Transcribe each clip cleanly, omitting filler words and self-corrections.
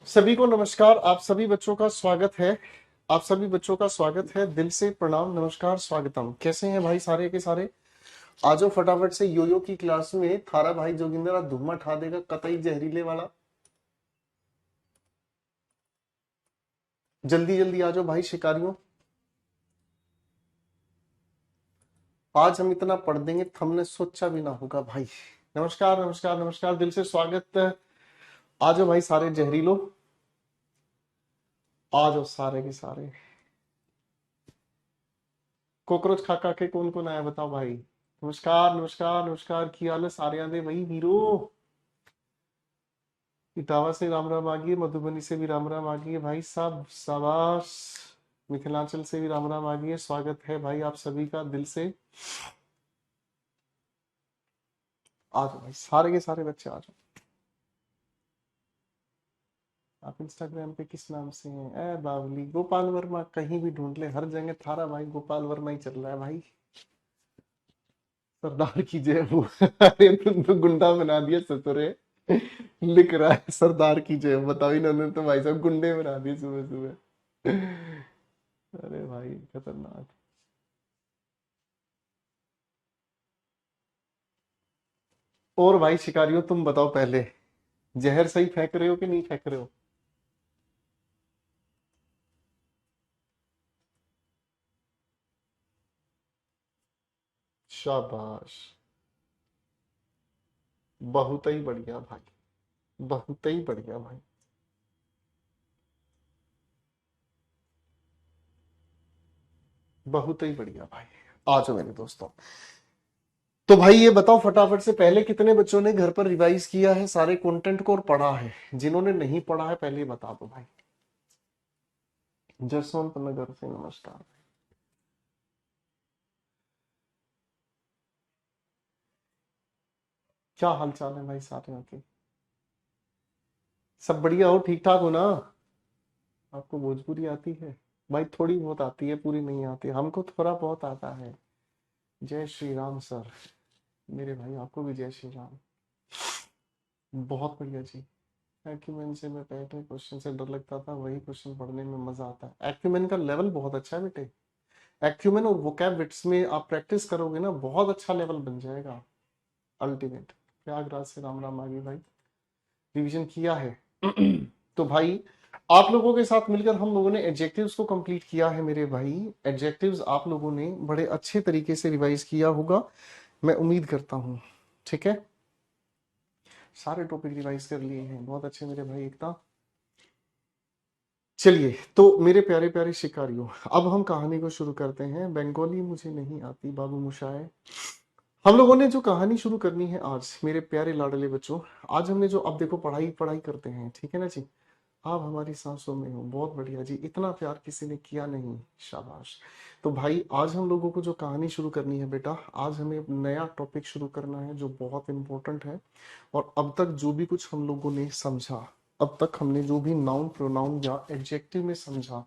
सभी को नमस्कार। आप सभी बच्चों का स्वागत है। आप सभी बच्चों का स्वागत है। दिल से प्रणाम, नमस्कार, स्वागतम। कैसे हैं भाई सारे के सारे? आजो फटाफट से योयो की क्लास में थारा भाई जोगिंदर आज धुम्मा ठा देगा, कतई जहरीले वाला। जल्दी जल्दी आ जाओ भाई शिकारियों। आज हम इतना पढ़ देंगे हमने सोचा भी ना होगा भाई। नमस्कार नमस्कार नमस्कार, दिल से स्वागत। आ जाओ भाई सारे जहरीलो, आ जाओ सारे के सारे। कॉकरोच खा खा के कौन कौन आया बताओ भाई। नमस्कार नमस्कार नमस्कार, की हाल है सारे आदे भाई वीरो। इटावा से राम राम आ गई, मधुबनी से भी राम राम आ गई है भाई साहब, शाबाश। मिथिलांचल से भी राम राम आ गई है। स्वागत है भाई आप सभी का दिल से। आ जाओ भाई सारे के सारे बच्चे आ जाओ। आप इंस्टाग्राम पे किस नाम से हैं? ए बावली गोपाल वर्मा, कहीं भी ढूंढ ले हर जगह थारा भाई गोपाल वर्मा ही चल रहा है भाई। सरदार की जय हो। अरे तुम तो गुंडा बना दिया ससुरे। लिख रहा है सरदार की जय हो। बताओ इन्होंने तो भाई साहब गुंडे बना दिए सुबह सुबह। अरे भाई खतरनाक। और भाई शिकारियों तुम बताओ पहले, जहर सही फेंक रहे हो कि नहीं फेंक रहे हो? शाबाश। बहुत ही बढ़िया भाई, बहुत ही बढ़िया भाई। बहुत ही बढ़िया भाई। आ जाओ मेरे दोस्तों। तो भाई ये बताओ फटाफट से, पहले कितने बच्चों ने घर पर रिवाइज किया है सारे कंटेंट को और पढ़ा है? जिन्होंने नहीं पढ़ा है पहले बता दो भाई। जसवंत नगर से नमस्कार। क्या हाल चाल है भाई सारे के? सब बढ़िया हो, ठीक ठाक हो ना? आपको भोजपुरी आती है? भाई थोड़ी बहुत आती है, पूरी नहीं आती, हमको थोड़ा बहुत आता है। जय श्री राम सर। मेरे भाई आपको भी जय श्री राम। बहुत बढ़िया जी। एक्यूमेन से मैं बैठे क्वेश्चन से डर लगता था, वही क्वेश्चन पढ़ने में मजा आता है। एक्यूमेन का लेवल बहुत अच्छा है बेटे। एक्यूमेन और वोकैब विट्स में आप प्रैक्टिस करोगे ना, बहुत अच्छा लेवल बन जाएगा। अल्टीमेट। प्रयागराज से राम राम आ गई भाई। रिवीजन किया है। तो भाई आप लोगों के साथ मिलकर हम लोगों ने एडजेक्टिव्स को कंप्लीट किया है मेरे भाई। एडजेक्टिव्स आप लोगों ने बड़े अच्छे तरीके से रिवाइज किया होगा, मैं उम्मीद करता हूं। ठीक है, सारे टॉपिक रिवाइज कर लिए हैं, बहुत अच्छे मेरे भाई एकदम। चलिए तो मेरे प्यारे प्यारे शिकारियों, अब हम कहानी को शुरू करते हैं। बंगाली मुझे नहीं आती बाबू मुशाए। हम लोगों ने जो कहानी शुरू करनी है आज मेरे प्यारे लाडले बच्चों, आज हमने जो, अब देखो पढ़ाई पढ़ाई करते हैं ठीक है ना जी। आप हमारी सांसों में हो, बहुत बढ़िया जी, इतना प्यार किसी ने किया नहीं, शाबाश। तो भाई आज हम लोगों को जो कहानी शुरू करनी है बेटा, आज हमें एक नया टॉपिक शुरू करना है जो बहुत इंपॉर्टेंट है। और अब तक जो भी कुछ हम लोगों ने समझा, अब तक हमने जो भी नाउन प्रोनाउन या एडजेक्टिव में समझा,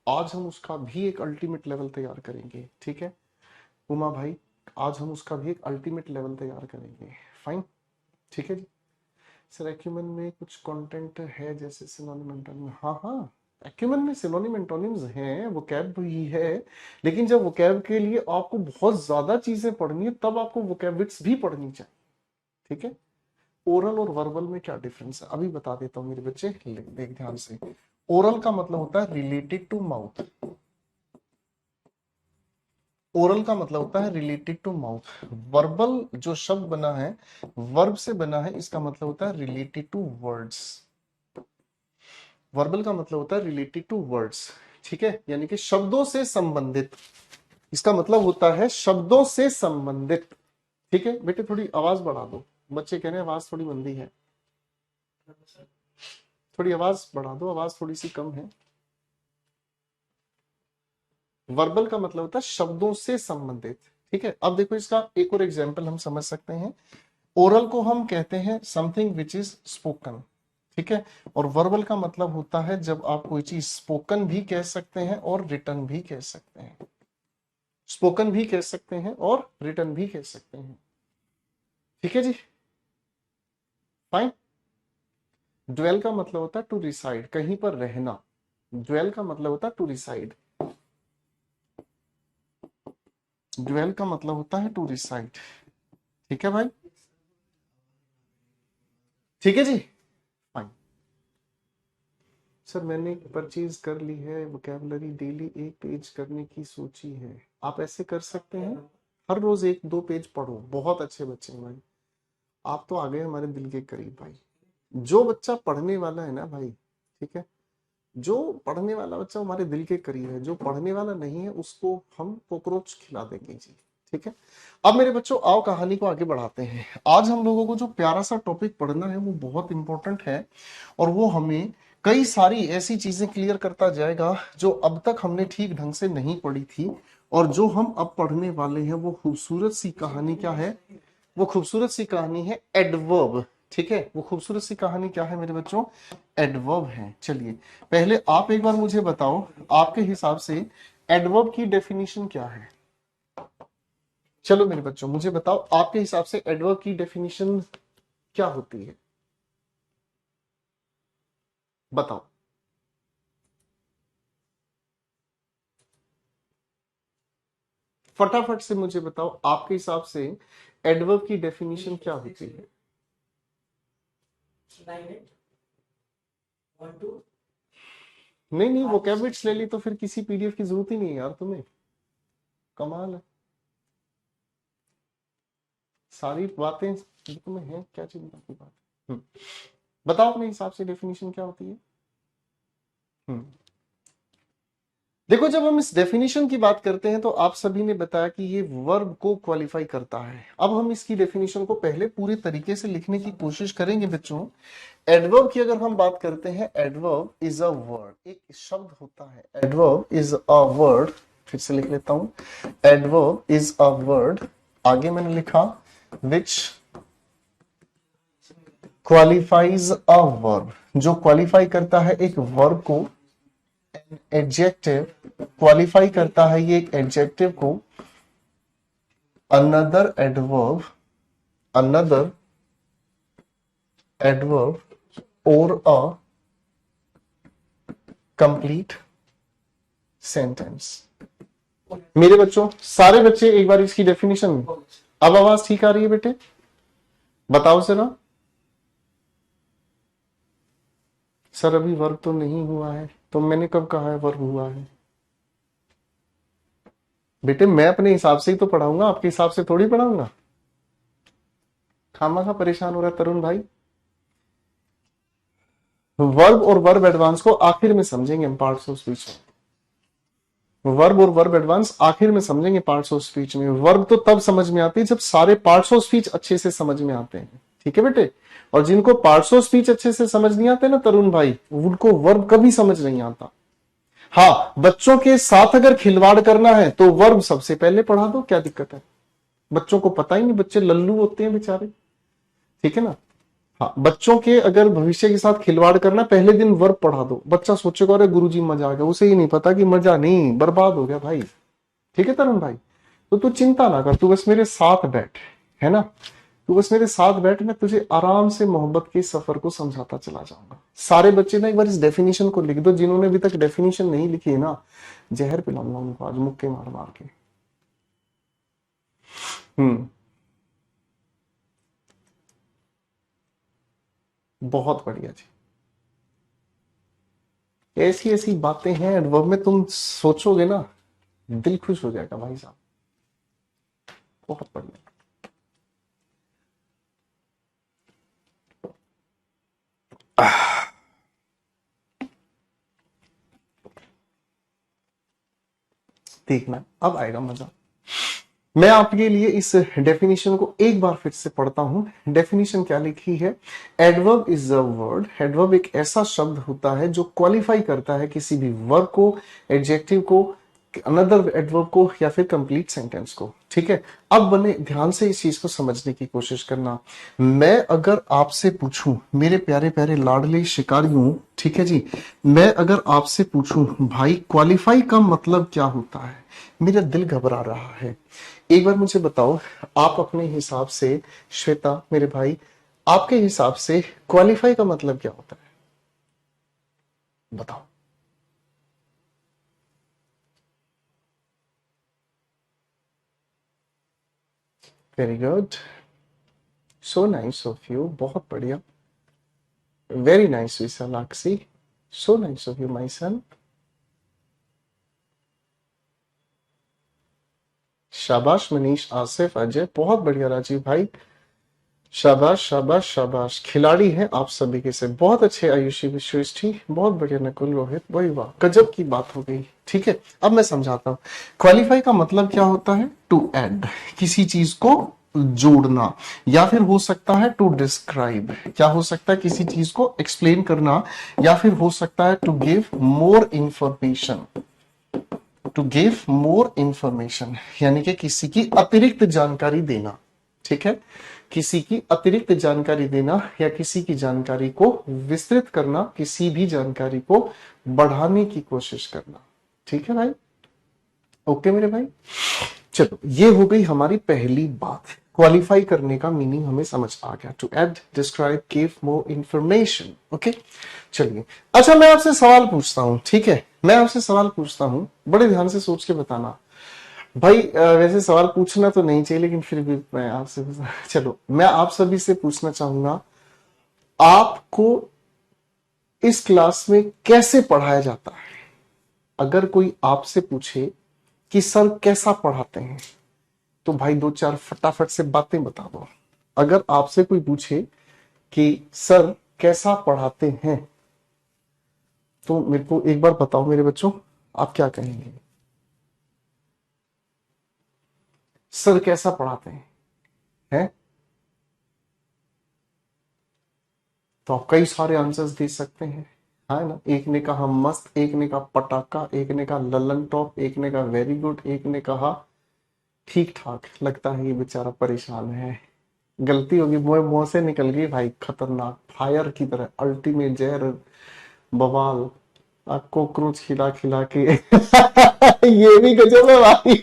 आज हम उसका भी एक अल्टीमेट लेवल तैयार करेंगे। ठीक है उमा भाई, आज हम उसका भी एक अल्टीमेट लेवल तैयार करेंगे। फाइन, ठीक है जी। सर एक्यूमेन में कुछ कंटेंट है जैसे सिनोनिम एंटोनिम, हाँ हाँ, एक्यूमेन में सिनोनिम एंटोनिम्स हैं, वोकैब भी है। लेकिन जब वोकैब के लिए आपको बहुत ज्यादा चीजें पढ़नी है तब आपको वोकैबिट्स भी पढ़नी चाहिए। ठीक है, ओरल और वर्बल में क्या डिफरेंस है अभी बता देता हूँ मेरे बच्चे, देख ध्यान से। ओरल का मतलब होता है रिलेटेड टू माउथ। ओरल का मतलब होता है रिलेटेड टू माउथ। वर्बल जो शब्द बना है, वर्ब से बना है, इसका मतलब होता है रिलेटेड टू वर्ड्स। वर्बल का मतलब होता है रिलेटेड टू वर्ड्स। ठीक है, यानी कि शब्दों से संबंधित, इसका मतलब होता है शब्दों से संबंधित। ठीक है बेटे, थोड़ी आवाज बढ़ा दो, बच्चे कह रहे हैं आवाज थोड़ी मंदी है। थोड़ी आवाज बढ़ा दो, आवाज थोड़ी सी कम है। वर्बल का मतलब होता है शब्दों से संबंधित। ठीक है, अब देखो इसका एक और एग्जांपल हम समझ सकते हैं। ओरल को हम कहते हैं समथिंग विच इज स्पोकन। ठीक है, और वर्बल का मतलब होता है जब आप कोई चीज स्पोकन भी कह सकते हैं और रिटर्न भी कह सकते हैं। स्पोकन भी कह सकते हैं और रिटर्न भी कह सकते हैं। ठीक है जी, फाइन। ड्वेल का मतलब होता है टू रिसाइड, कहीं पर रहना। ड्वेल का मतलब होता है टू रिसाइड। ड्वेल का मतलब होता है टू रिसाइड। ठीक है भाई, ठीक है जी, फाइन। सर मैंने परचेज कर ली है, वोकैबुलरी डेली एक पेज करने की सोची है। आप ऐसे कर सकते हैं, हर रोज एक दो पेज पढ़ो। बहुत अच्छे बच्चे हैं भाई, आप तो आ गए हमारे दिल के करीब भाई। जो बच्चा पढ़ने वाला है ना भाई, ठीक है, जो पढ़ने वाला बच्चा हमारे दिल के करीब है, जो पढ़ने वाला नहीं है उसको हम कॉकरोच खिला देंगे जी। ठीक है, अब मेरे बच्चों आओ कहानी को आगे बढ़ाते हैं। आज हम लोगों को जो प्यारा सा टॉपिक पढ़ना है वो बहुत इंपॉर्टेंट है, और वो हमें कई सारी ऐसी चीजें क्लियर करता जाएगा जो अब तक हमने ठीक ढंग से नहीं पढ़ी थी। और जो हम अब पढ़ने वाले हैं वो खूबसूरत सी कहानी क्या है, वो खूबसूरत सी कहानी है एडवर्ब। ठीक है, वो खूबसूरत सी कहानी क्या है मेरे बच्चों, एडवर्ब है। चलिए पहले आप एक बार मुझे बताओ, आपके हिसाब से एडवर्ब की डेफिनेशन क्या है। चलो मेरे बच्चों मुझे बताओ, आपके हिसाब से एडवर्ब की डेफिनेशन क्या होती है, बताओ। फटाफट से मुझे बताओ, आपके हिसाब से एडवर्ब की डेफिनेशन क्या होती है। नहीं नहीं, वोकैबुलरीज ले ली तो फिर किसी पीडीएफ की जरूरत ही नहीं है यार तुम्हें, कमाल है। सारी बातें तुम्हें है, क्या चिंता की बात है। बताओ अपने हिसाब से डेफिनेशन क्या होती है। हम्म देखो, जब हम इस डेफिनेशन की बात करते हैं तो आप सभी ने बताया कि ये वर्ब को क्वालिफाई करता है। अब हम इसकी डेफिनेशन को पहले पूरे तरीके से लिखने की कोशिश करेंगे बच्चों। एडवर्ब की अगर हम बात करते हैं, एडवर्ब इज अ वर्ड, एक शब्द होता है। एडवर्ब इज अ वर्ड, फिर से लिख लेता हूं, एडवर्ब इज अ वर्ड, आगे मैंने लिखा विच क्वालिफाइज अ वर्ब, जो क्वालिफाई करता है एक वर्ब को। एडजेक्टिव क्वालिफाई करता है ये एक एडजेक्टिव को। अनदर एडवर्ब, अनदर एडवर्ब और अ कंप्लीट सेंटेंस। मेरे बच्चों, सारे बच्चे एक बार इसकी डेफिनेशन, अब आवाज ठीक आ रही है बेटे, बताओ जरा। सर अभी वर्ब तो नहीं हुआ है, तो मैंने कब कहा है वर्ब हुआ है। बेटे मैं अपने हिसाब से ही तो पढ़ाऊंगा, आपके हिसाब से थोड़ी पढ़ाऊंगा। खामा खा परेशान हो रहा है तरुण भाई। वर्ब और वर्ब एडवांस को आखिर में समझेंगे हम पार्ट्स ऑफ स्पीच में। वर्ब और वर्ब एडवांस आखिर में समझेंगे पार्ट्स ऑफ स्पीच में। वर्ब तो तब समझ में आती है जब सारे पार्ट्स ऑफ स्पीच अच्छे से समझ में आते हैं। ठीक है बेटे, और जिनको पार्ट्स ऑफ स्पीच अच्छे से समझ नहीं आते ना तरुण भाई, उनको वर्ब कभी समझ नहीं आता। हाँ, बच्चों के साथ अगर खिलवाड़ करना है तो वर्ब सबसे पहले पढ़ा दो, क्या दिक्कत है। बच्चों को पता ही नहीं, बच्चे लल्लू होते हैं बेचारे। ठीक है ना। हाँ, बच्चों के अगर भविष्य के साथ खिलवाड़ करना, पहले दिन वर्ब पढ़ा दो, बच्चा सोचेगा अरे गुरुजी मजा आ गया, उसे ही नहीं पता कि मजा नहीं, बर्बाद हो गया भाई। ठीक है तरुण भाई, तो तू चिंता ना कर, तू बस मेरे साथ बैठ, है ना। तू बस मेरे साथ बैठ, मैं तुझे आराम से मोहब्बत के सफर को समझाता चला जाऊंगा। सारे बच्चे ना एक बार इस डेफिनेशन को लिख दो, जिन्होंने अभी तक डेफिनेशन नहीं लिखी है ना, जहर पिलाऊंगा उनको आज मुक्के मार मार के। हम्म बहुत बढ़िया जी। ऐसी ऐसी बातें हैं एडवर्ब में, तुम सोचोगे ना दिल खुश हो जाएगा भाई साहब। बहुत बढ़िया। देखना अब आएगा मजा। मैं आपके लिए इस डेफिनेशन को एक बार फिर से पढ़ता हूं। डेफिनेशन क्या लिखी है, adverb is a word, adverb एक ऐसा शब्द होता है जो क्वालिफाई करता है किसी भी वर्ब को, एडजेक्टिव को, अनदर एडवर्ब को या फिर कंप्लीट सेंटेंस को। ठीक है, अब बने ध्यान से इस चीज को समझने की कोशिश करना। मैं अगर आपसे पूछूं मेरे प्यारे प्यारे लाडले शिकारियों, ठीक है जी, मैं अगर आपसे पूछूं भाई क्वालिफाई का मतलब क्या होता है, मेरा दिल घबरा रहा है। एक बार मुझे बताओ, आप अपने हिसाब से, श्वेता मेरे भाई, आपके हिसाब से क्वालिफाई का मतलब क्या होता है, बताओ। Very good, so nice of you, बहुत बढ़िया, very nice Vishalakshi, so nice of you my son. शाबाश मनीष, आसिफ, अजय, बहुत बढ़िया राजीव भाई, शाबाश शाबाश शाबाश, खिलाड़ी हैं आप सभी के से, बहुत अच्छे आयुषी विश्वेष्ठी, बहुत बढ़िया नकुल रोहित, वही वाह, गजब की बात हो गई। ठीक है, अब मैं समझाता हूँ। क्वालिफाई का मतलब क्या होता है, टू ऐड, किसी चीज को जोड़ना, या फिर हो सकता है टू डिस्क्राइब, क्या हो सकता है, किसी चीज को एक्सप्लेन करना, या फिर हो सकता है to give more information, to give more information, यानी कि किसी की अतिरिक्त जानकारी देना। ठीक है, किसी की अतिरिक्त जानकारी देना या किसी की जानकारी को विस्तृत करना, किसी भी जानकारी को बढ़ाने की कोशिश करना। ठीक है भाई, ओके मेरे भाई, चलो ये हो गई हमारी पहली बात। क्वालिफाई करने का मीनिंग हमें समझ आ गया, to add, describe, give more information. Okay, चलिए, अच्छा मैं आपसे सवाल पूछता हूं, ठीक है, मैं आपसे सवाल पूछता हूं, बड़े ध्यान से सोच के बताना भाई। वैसे सवाल पूछना तो नहीं चाहिए, लेकिन फिर भी मैं आपसे चलो मैं आप सभी से पूछना चाहूंगा, आपको इस क्लास में कैसे पढ़ाया जाता है। अगर कोई आपसे पूछे कि सर कैसा पढ़ाते हैं, तो भाई दो चार फटाफट से बातें बता दो। अगर आपसे कोई पूछे कि सर कैसा पढ़ाते हैं, तो मेरे को एक बार बताओ मेरे बच्चों, आप क्या कहेंगे, सर कैसा पढ़ाते हैं? तो आप कई सारे आंसर्स दे सकते हैं, है ना। एक ने कहा मस्त, एक ने कहा पटाखा, एक ने कहा ललन टॉप, एक ने कहा वेरी गुड, एक ने कहा ठीक ठाक। लगता है ये बेचारा परेशान है, गलती होगी, मुंह मुंह से निकल गई भाई, खतरनाक फायर की तरह, अल्टीमेट जहर, बवाल, कॉकरोच खिला खिला के ये भी गजब है भाई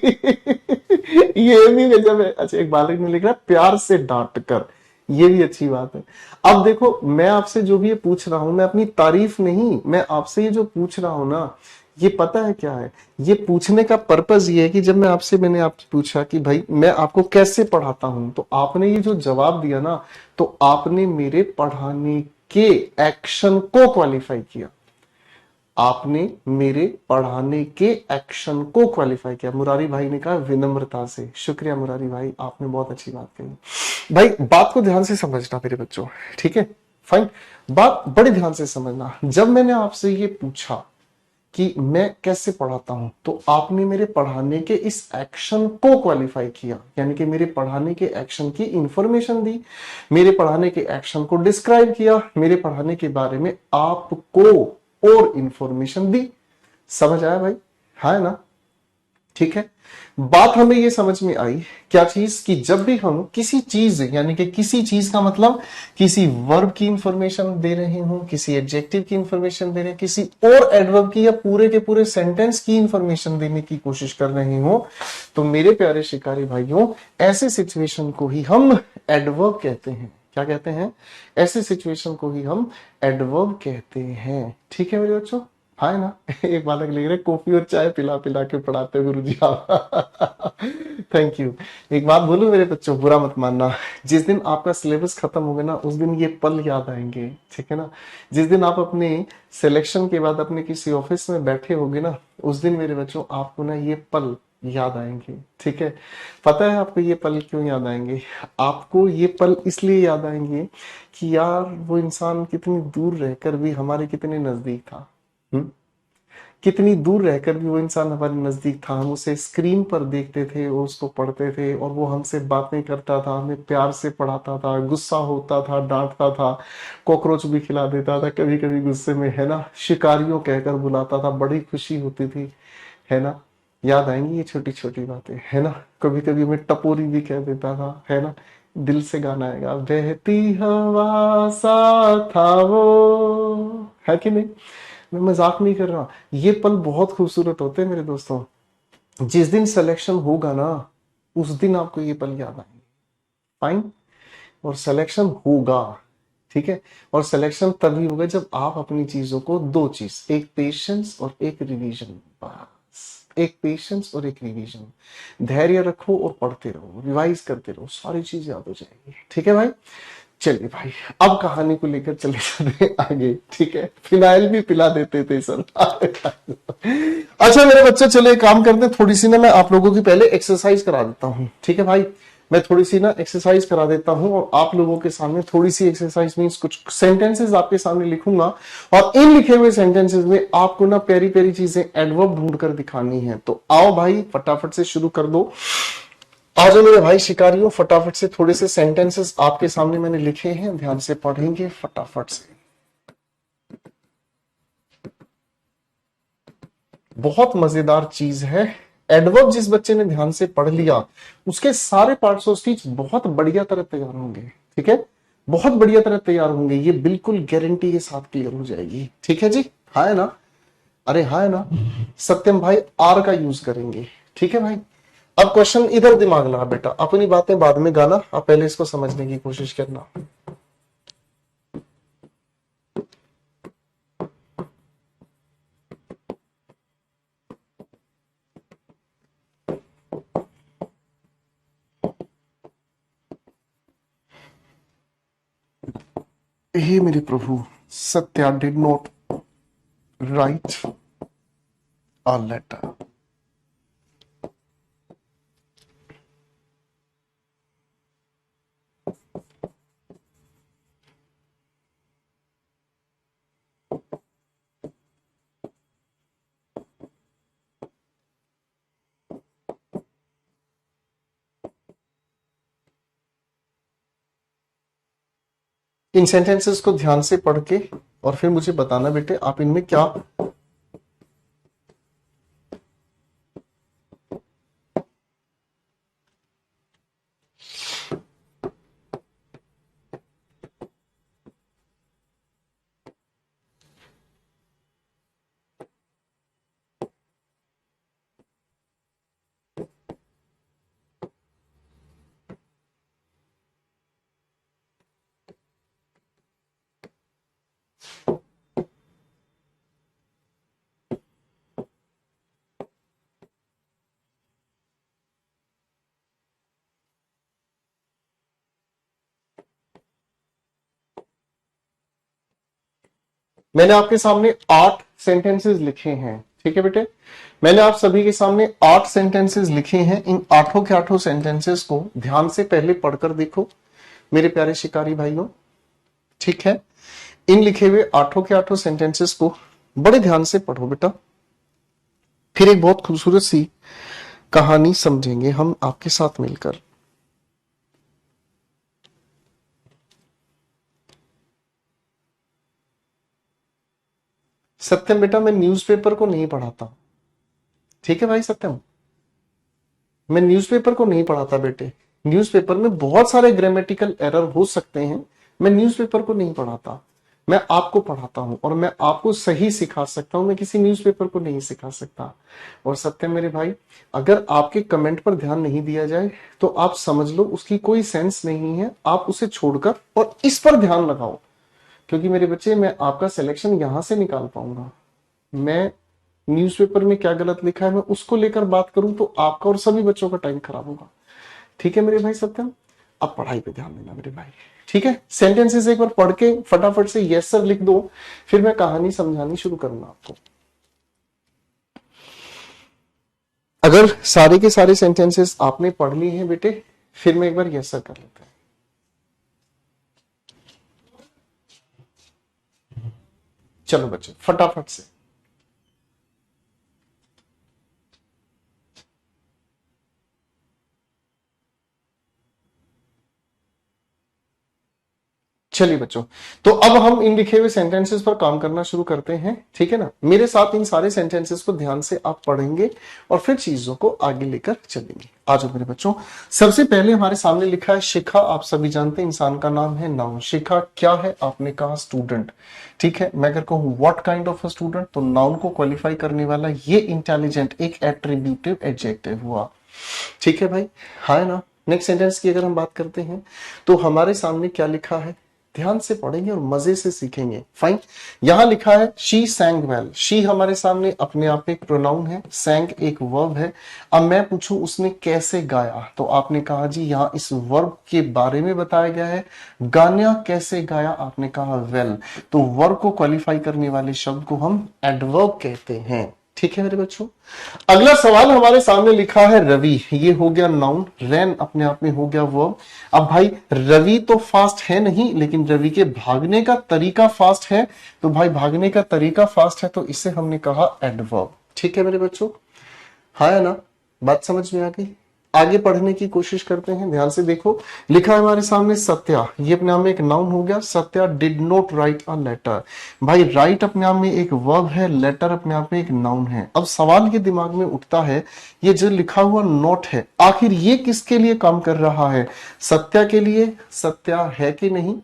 ये भी गजब है। अच्छा, एक बालक ने लिख रहा है प्यार से डांट कर, ये भी अच्छी बात है। अब देखो, मैं आपसे जो भी ये पूछ रहा हूं, मैं अपनी तारीफ नहीं, मैं आपसे ये जो पूछ रहा हूं ना, ये पता है क्या है, ये पूछने का पर्पस ये है कि जब मैंने आपसे पूछा कि भाई मैं आपको कैसे पढ़ाता हूं, तो आपने ये जो जवाब दिया ना, तो आपने मेरे पढ़ाने के एक्शन को क्वालिफाई किया, आपने मेरे पढ़ाने के एक्शन को क्वालिफाई किया। मुरारी भाई ने कहा विनम्रता से, शुक्रिया मुरारी भाई, आपने बहुत अच्छी बात कही। भाई बात को ध्यान से समझना मेरे बच्चों, ठीक है, फाइन, बात बड़े ध्यान से समझना। जब मैंने आपसे ये पूछा कि मैं कैसे पढ़ाता हूं, तो आपने मेरे पढ़ाने के इस एक्शन को क्वालिफाई किया, यानी कि मेरे पढ़ाने के एक्शन की इंफॉर्मेशन दी, मेरे पढ़ाने के एक्शन को डिस्क्राइब किया, मेरे पढ़ाने के बारे में आपको और इंफॉर्मेशन दी। समझ आया भाई, है ना? ठीक है, बात हमें ये समझ में आई, क्या चीज, कि जब भी हम किसी चीज, यानी कि किसी चीज का मतलब किसी वर्ब की इंफॉर्मेशन दे रहे हो, किसी एडजेक्टिव की इंफॉर्मेशन दे रहे हैं, किसी और एडवर्ब की या पूरे के पूरे सेंटेंस की इंफॉर्मेशन देने की कोशिश कर रहे हो, तो मेरे प्यारे शिकारी भाइयों, ऐसे सिचुएशन को ही हम एडवर्ब कहते हैं। क्या कहते हैं? ऐसे सिचुएशन को ही हम एडवर्ब कहते हैं। ठीक है मेरे बच्चों, हाँ है ना एक बालक लिख रहे कॉफी और चाय पिला पिला के पढ़ाते गुरु जी आप थैंक यू। एक बात बोलूं मेरे बच्चों, बुरा मत मानना, जिस दिन आपका सिलेबस खत्म होगा ना, उस दिन ये पल याद आएंगे, ठीक है ना। जिस दिन आप अपने सिलेक्शन के बाद अपने किसी ऑफिस में बैठे होगे ना, उस दिन मेरे बच्चों आपको ना ये पल याद आएंगे, ठीक है। पता है आपको ये पल क्यों याद आएंगे? आपको ये पल इसलिए याद आएंगे कि यार वो इंसान कितनी दूर रहकर भी हमारे कितने नजदीक था। हम्म? कितनी दूर रहकर भी वो इंसान हमारे नजदीक था, हम उसे स्क्रीन पर देखते थे, वो उसको पढ़ते थे, और वो हमसे बातें करता था, हमें प्यार से पढ़ाता था, गुस्सा होता था, डांटता था, कॉकरोच भी खिला देता था कभी कभी गुस्से में, है ना, शिकारियों कहकर बुलाता था, बड़ी खुशी होती थी, है ना। याद आएंगी ये छोटी छोटी बातें, है ना। कभी कभी हमें टपोरी भी कह देता था, है ना। दिल से गाना आएगा, बहती हवा सा था वो, है कि नहीं। मैं मजाक नहीं कर रहा, ये पल बहुत खूबसूरत होते हैं मेरे दोस्तों। जिस दिन सिलेक्शन होगा ना, उस दिन आपको ये पल याद आएंगे। फाइन, और सिलेक्शन होगा। ठीक है, और सिलेक्शन तभी होगा जब आप अपनी चीजों को, दो चीज, एक पेशेंस और एक रिवीजन, बस एक पेशेंस और एक रिवीजन, धैर्य रखो और पढ़ते रहो, रिवाइज करते रहो, सारी चीज याद हो जाएगी। ठीक है भाई, चलिए भाई, अब कहानी को लेकर चले जाते हैं आगे। ठीक है, फिनाइल भी पिला देते थे सर। अच्छा मेरे बच्चे, चलो एक काम करते हैं, थोड़ी सी ना मैं आप लोगों की पहले एक्सरसाइज करा देता हूँ। ठीक है भाई, मैं थोड़ी सी ना एक्सरसाइज करा देता हूँ और आप लोगों के सामने थोड़ी सी एक्सरसाइज मींस कुछ सेंटेंसेस आपके सामने लिखूंगा और इन लिखे हुए सेंटेंसेस में आपको ना प्यारी प्यारी चीजें एडवर्ब ढूंढ कर दिखानी है। तो आओ भाई फटाफट से शुरू कर दो। आ जाओ मेरे भाई शिकारियों, फटाफट से थोड़े से सेंटेंसेस आपके सामने मैंने लिखे हैं, ध्यान से पढ़ेंगे फटाफट से। बहुत मजेदार चीज है, एडवर्ब जिस बच्चे ने ध्यान से पढ़ लिया उसके सारे पार्ट्स ऑफ स्पीच बहुत बढ़िया तरह तैयार होंगे। ठीक है, बहुत बढ़िया तरह तैयार होंगे, ये बिल्कुल गारंटी के साथ क्लियर हो जाएगी। ठीक है जी, हाँ है ना, अरे हाँ है ना। सत्यम भाई आर का यूज करेंगे। ठीक है भाई, अब क्वेश्चन इधर दिमाग लगा बेटा, अपनी बातें बाद में गाना, अब पहले इसको समझने की कोशिश करना। हे मेरे प्रभु, Satya did not write a letter. इन सेंटेंसेस को ध्यान से पढ़ के और फिर मुझे बताना बेटे आप इनमें क्या। मैंने आपके सामने 8 सेंटेंसेस लिखे हैं। ठीक है बेटे, मैंने आप सभी के सामने 8 सेंटेंसेस लिखे हैं। इन आठों के आठों सेंटेंसेस को ध्यान से पहले पढ़कर देखो मेरे प्यारे शिकारी भाइयों। ठीक है, इन लिखे हुए आठों के आठों सेंटेंसेस को बड़े ध्यान से पढ़ो बेटा, फिर एक बहुत खूबसूरत सी कहानी समझेंगे हम आपके साथ मिलकर। सत्यम बेटा मैं न्यूज़पेपर को नहीं पढ़ाता। ठीक है भाई सत्यम, मैं न्यूज़पेपर को नहीं पढ़ाता बेटे, न्यूज़पेपर में बहुत सारे ग्रामेटिकल एरर हो सकते हैं, मैं न्यूज़पेपर को नहीं पढ़ाता, मैं आपको पढ़ाता हूं और मैं आपको सही सिखा सकता हूं, मैं किसी न्यूज़पेपर को नहीं सिखा सकता। और सत्यम मेरे भाई, अगर आपके कमेंट पर ध्यान नहीं दिया जाए तो आप समझ लो उसकी कोई सेंस नहीं है, आप उसे छोड़कर और इस पर ध्यान लगाओ, क्योंकि मेरे बच्चे मैं आपका सिलेक्शन यहां से निकाल पाऊंगा। मैं न्यूज़पेपर में क्या गलत लिखा है मैं उसको लेकर बात करूं तो आपका और सभी बच्चों का टाइम खराब होगा। ठीक है मेरे भाई सत्यम, अब पढ़ाई पे ध्यान देना मेरे भाई। ठीक है, सेंटेंसेस एक बार पढ़ के फटाफट से यस सर लिख दो, फिर मैं कहानी समझानी शुरू करूंगा आपको। अगर सारे के सारे सेंटेंसेस आपने पढ़ लिए हैं बेटे, फिर मैं एक बार यस सर कर लेते हैं। चलो बच्चे फटाफट से। चलिए बच्चों, तो अब हम इन लिखे हुए सेंटेंसेस पर काम करना शुरू करते हैं। ठीक है ना, मेरे साथ इन सारे सेंटेंसेस को ध्यान से आप पढ़ेंगे और फिर चीजों को आगे लेकर चलेंगे। आ जाओ मेरे बच्चों, सबसे पहले हमारे सामने लिखा है शिखा। आप सभी जानते हैं इंसान का नाम है नाउन। शिखा क्या है, आपने कहा स्टूडेंट। ठीक है, मैं अगर कहूं what kind of a student तो नाउन को क्वालिफाई करने वाला ये इंटेलिजेंट एक एट्रीब्यूटिव एडजेक्टिव हुआ। ठीक है भाई, हाँ है ना। नेक्स्ट सेंटेंस की अगर हम बात करते हैं तो हमारे सामने क्या लिखा है, ध्यान से पढ़ेंगे और मजे से सीखेंगे। फाइन, यहां लिखा है शी सैंग वेल। शी हमारे सामने अपने आप में एक प्रोनाउन है, सैंग एक वर्ब है। अब मैं पूछूं उसने कैसे गाया, तो आपने कहा जी यहाँ इस वर्ब के बारे में बताया गया है। गाना कैसे गाया, आपने कहा वेल। तो वर्ब को क्वालिफाई करने वाले शब्द को हम एडवर्ब कहते हैं। ठीक है मेरे बच्चों। अगला सवाल हमारे सामने लिखा है रवि, ये हो गया नाउन, रैन अपने आप में हो गया वर्ब। अब भाई रवि तो फास्ट है नहीं, लेकिन रवि के भागने का तरीका फास्ट है, तो भाई भागने का तरीका फास्ट है, तो इसे हमने कहा एडवर्ब। ठीक है मेरे बच्चों, हाँ या ना, बात समझ में आ गई। आगे पढ़ने की कोशिश करते हैं, ध्यान से देखो। लिखा है हमारे सामने सत्या, ये अपने आप में एक नाउन हो गया। Satya did not write a letter. भाई राइट अपने आप में एक वर्ब है, लेटर अपने आप में एक नाउन है। अब सवाल ये दिमाग में उठता है, ये जो लिखा हुआ नोट है, आखिर ये किसके लिए काम कर रहा है? सत्या के लिए? सत्या है कि नहीं?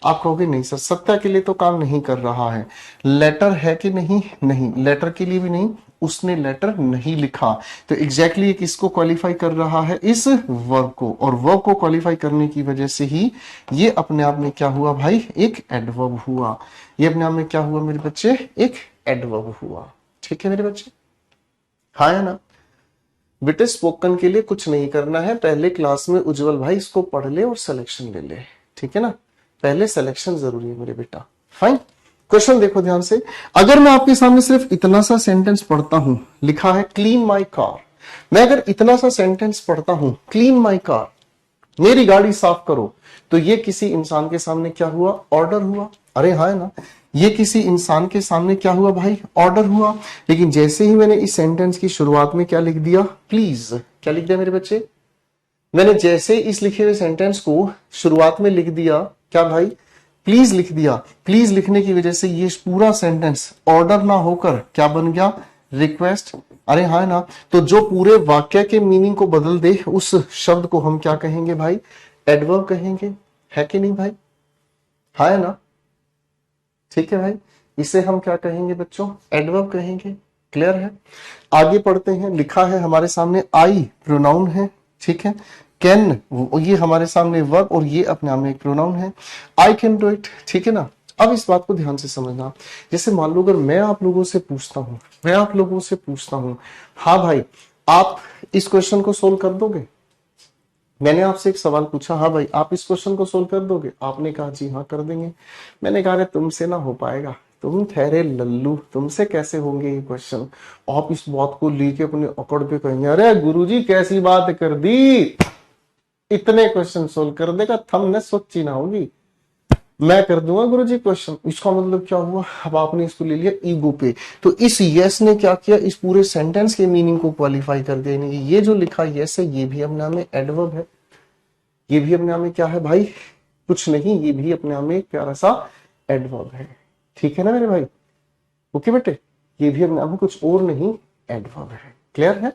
आप कहोगे नहीं सर, सत्या के लिए तो काम नहीं कर रहा है। लेटर है कि नहीं? नहीं, लेटर के लिए भी नहीं, उसने लेटर नहीं लिखा। तो एग्जैक्टली ये किसको क्वालिफाई कर रहा है? इस वर्ब को। और वर्ब को क्वालिफाई करने की वजह से ही ये अपने आप में क्या हुआ भाई? एक एडवर्ब हुआ। ये अपने आप में क्या हुआ मेरे बच्चे? एक एडवर्ब हुआ। ठीक है मेरे बच्चे, हाँ या ना? बेटे स्पोकन के लिए कुछ नहीं करना है, पहले क्लास में उज्जवल भाई इसको पढ़ ले और सिलेक्शन ले ले। ठीक है ना, पहले सिलेक्शन जरूरी है मेरे बेटा। फाइन, क्वेश्चन देखो ध्यान से। अगर मैं आपके सामने सिर्फ इतना सा सेंटेंस पढ़ता हूं, लिखा है क्लीन माई कार। मैं अगर इतना सा सेंटेंस पढ़ता हूं, क्लीन माई कार, मेरी गाड़ी साफ करो, तो ये किसी इंसान के सामने क्या हुआ? ऑर्डर हुआ। अरे हाँ है ना, ये किसी इंसान के सामने क्या हुआ भाई? ऑर्डर हुआ। लेकिन जैसे ही मैंने इस सेंटेंस की शुरुआत में क्या लिख दिया? प्लीज। क्या लिख दिया मेरे बच्चे? मैंने जैसे इस लिखे हुए सेंटेंस को शुरुआत में लिख दिया, क्या भाई? प्लीज लिख दिया। प्लीज लिखने की वजह से ये पूरा सेंटेंस ऑर्डर ना होकर क्या बन गया? रिक्वेस्ट। अरे हाँ ना, तो जो पूरे वाक्य के मीनिंग को बदल दे, उस शब्द को हम क्या कहेंगे भाई? एडवर्ब कहेंगे। है कि नहीं भाई? हाँ ना, ठीक है भाई, इसे हम क्या कहेंगे बच्चों? एडवर्ब कहेंगे। क्लियर है? आगे पढ़ते हैं। लिखा है हमारे सामने आई प्रोनाउन है, ठीक है। कैन, ये हमारे सामने वर्ब और ये अपने आप में एक प्रोनाउन है। आई कैन डू इट, ठीक है ना। अब इस बात को ध्यान से समझना। जैसे मान लो अगर मैं आप लोगों से पूछता हूं, हाँ भाई आप इस क्वेश्चन को सोल्व कर दोगे? मैंने आपसे एक सवाल पूछा, हाँ भाई आप इस क्वेश्चन को सोल्व कर दोगे? आपने कहा जी हाँ कर देंगे। मैंने कहा तुमसे ना हो पाएगा, तुम ठहरे लल्लू, तुमसे कैसे होंगे ये क्वेश्चन? आप इस बात को लेके अपने अकड़ पे कहेंगे, अरे गुरुजी कैसी बात कर दी, इतने क्वेश्चन सोल्व कर देगा, थमने सोची ना होगी, मैं कर दूंगा गुरुजी क्वेश्चन। इसका मतलब क्या हुआ? अब आपने इसको ले लिया ईगो पे। तो इस यस ने क्या किया? इस पूरे सेंटेंस के मीनिंग को क्वालिफाई कर दिया। ये जो लिखा यस है, ये भी अपने आप में एडवर्ब है। ये भी अपने आप में क्या है भाई? कुछ नहीं, ये भी अपने आप में एक प्यारा सा एडवर्ब है। ठीक है ना मेरे भाई? ओके बेटे, ये भी अपने आप में कुछ और नहीं, एडवर्ब है। क्लियर है?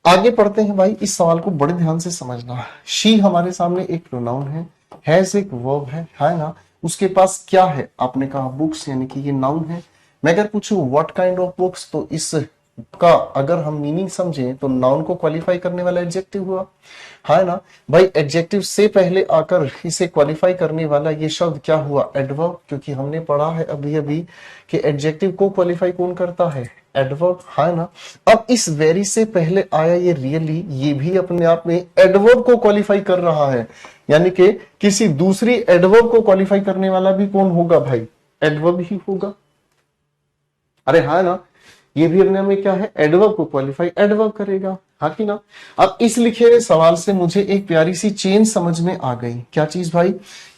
आगे पढ़ते हैं भाई, इस सवाल को बड़े ध्यान से समझना। शी हमारे सामने एक प्रोनाउन है, हैज एक वर्ब है ना। उसके पास क्या है? आपने कहा बुक्स, यानी कि ये नाउन है। मैं अगर पूछूं व्हाट काइंड ऑफ बुक्स, तो इस का अगर हम मीनिंग समझें तो नाउन को क्वालिफाई करने वाला एडजेक्टिव हुआ, है ना भाई। एडजेक्टिव से पहले आकर इसे क्वालिफाई करने वाला ये शब्द क्या हुआ? एडवर्ब। क्योंकि हमने पढ़ा है अभी अभी कि एडजेक्टिव को क्वालिफाई कौन करता है? एडवर्ब, है ना। अब इस वेरी से पहले आया ये रियली, ये भी अपने आप में एडवर्ब को क्वालिफाई कर रहा है। यानी कि किसी दूसरी एडवर्ब को क्वालिफाई करने वाला भी कौन होगा भाई? एडवर्ब ही होगा। अरे हाँ ना, ये भी अपने में क्या है? एडवर्ब को क्वालिफाई एडवर्ब करेगा, हाँ कि ना। अब इस लिखे हुए सवाल से मुझे एक प्यारी सी चेन समझ में आ गई। क्या चीज भाई?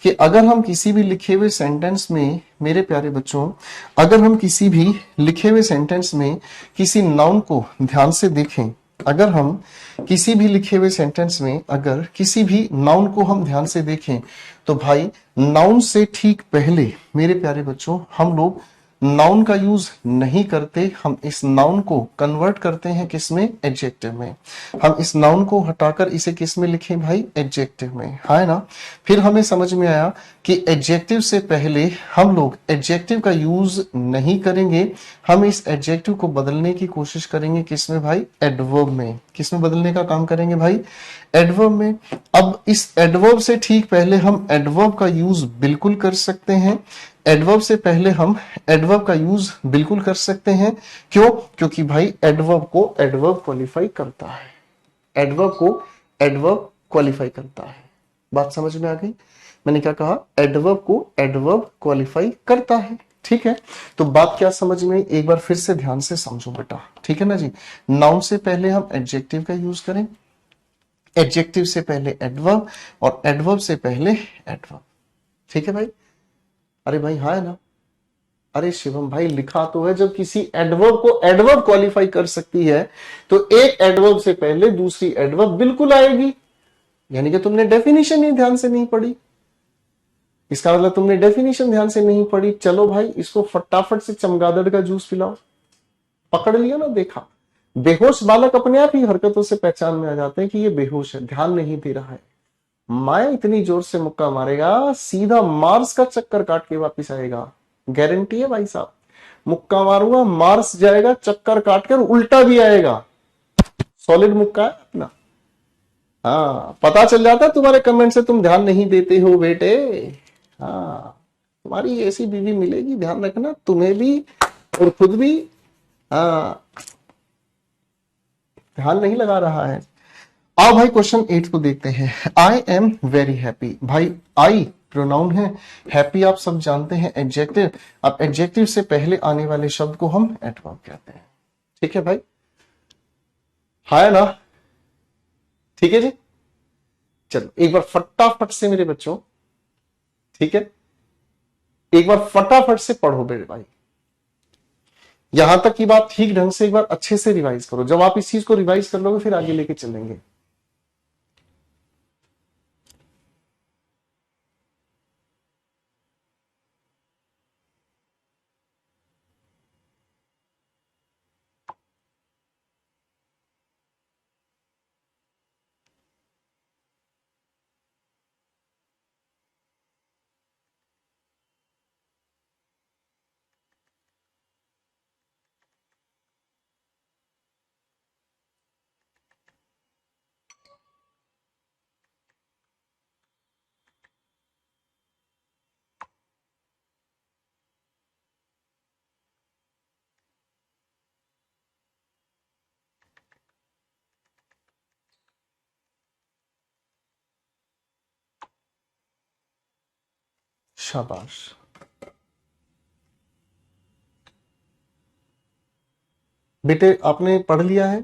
कि अगर हम किसी भी लिखे हुए सेंटेंस में, मेरे प्यारे बच्चों, अगर हम किसी भी लिखे हुए सेंटेंस में किसी नाउन को ध्यान से देखें, अगर हम किसी भी लिखे हुए सेंटेंस में अगर किसी भी नाउन को हम ध्यान से देखें, तो भाई नाउन से ठीक पहले मेरे प्यारे बच्चों हम लोग नाउन का यूज नहीं करते, हम इस नाउन को कन्वर्ट करते हैं किसमें, एडजेक्टिव में। हम इस नाउन को हटाकर इसे किस में लिखें भाई, एडजेक्टिव में, है ना। फिर हमें समझ में आया कि एडजेक्टिव से पहले हम लोग एडजेक्टिव का यूज नहीं करेंगे, हम इस एडजेक्टिव को बदलने की कोशिश करेंगे किसमें भाई, एडवर्ब में। किसमें बदलने का काम करेंगे भाई, एडवर्ब में। अब इस एडवर्ब से ठीक पहले हम एडवर्ब का यूज बिल्कुल कर सकते हैं, एडवर्ब से पहले हम एडवर्ब का यूज बिल्कुल कर सकते हैं। क्यों, क्योंकि भाई एडवर्ब को एडवर्ब क्वालिफाई करता है, एडवर्ब को एडवर्ब क्वालिफाई करता है। बात समझ में आ गई, मैंने क्या कहा, एडवर्ब को एडवर्ब क्वालिफाई करता है। ठीक है, तो बात क्या समझ में, एक बार फिर से ध्यान से समझो बेटा, ठीक है ना जी। नाउन से पहले हम एडजेक्टिव का यूज करें, एडजेक्टिव से पहले एडवर्ब, और एडवर्ब से पहले एडवर्ब। ठीक है भाई, अरे भाई हाँ है ना, अरे शिवम भाई लिखा तो है, जब किसी एडवर्ब को एडवर्ब क्वालिफाई कर सकती है तो एक एडवर्ब से पहले दूसरी एडवर्ब बिल्कुल आएगी। यानी कि तुमने डेफिनेशन ही ध्यान से नहीं पढ़ी, इसका मतलब तुमने डेफिनेशन ध्यान से नहीं पढ़ी। चलो भाई इसको फटाफट से चमगादड़ का जूस पिलाओ। पकड़ लिया ना, देखा, बेहोश बालक अपने आप ही हरकतों से पहचान में आ जाते हैं कि ये बेहोश है, ध्यान नहीं दे रहा है। माया इतनी जोर से मुक्का मारेगा सीधा मार्स का चक्कर काट के वापिस आएगा, गारंटी है भाई साहब। मुक्का मारूंगा मार्स जाएगा, चक्कर काट कर उल्टा भी आएगा, सॉलिड मुक्का है अपना। हाँ पता चल जाता है तुम्हारे कमेंट से, तुम ध्यान नहीं देते हो बेटे। हाँ तुम्हारी ऐसी बीवी मिलेगी, ध्यान रखना, तुम्हें भी और खुद भी। हाँ ध्यान नहीं लगा रहा है। आओ भाई क्वेश्चन 8 को देखते हैं। आई एम वेरी हैप्पी, भाई आई प्रोनाउन है, हैप्पी आप सब जानते हैं एडजेक्टिव। अब एडजेक्टिव से पहले आने वाले शब्द को हम एडवर्ब कहते हैं। ठीक है भाई, है ना, ठीक है जी। चलो एक बार फटाफट से मेरे बच्चों, ठीक है, एक बार फटाफट से पढ़ो मेरे भाई, यहां तक की बात ठीक ढंग से एक बार अच्छे से रिवाइज करो। जब आप इस चीज को रिवाइज कर लोगे फिर आगे लेके चलेंगे। शाबाश, बेटे आपने पढ़ लिया है।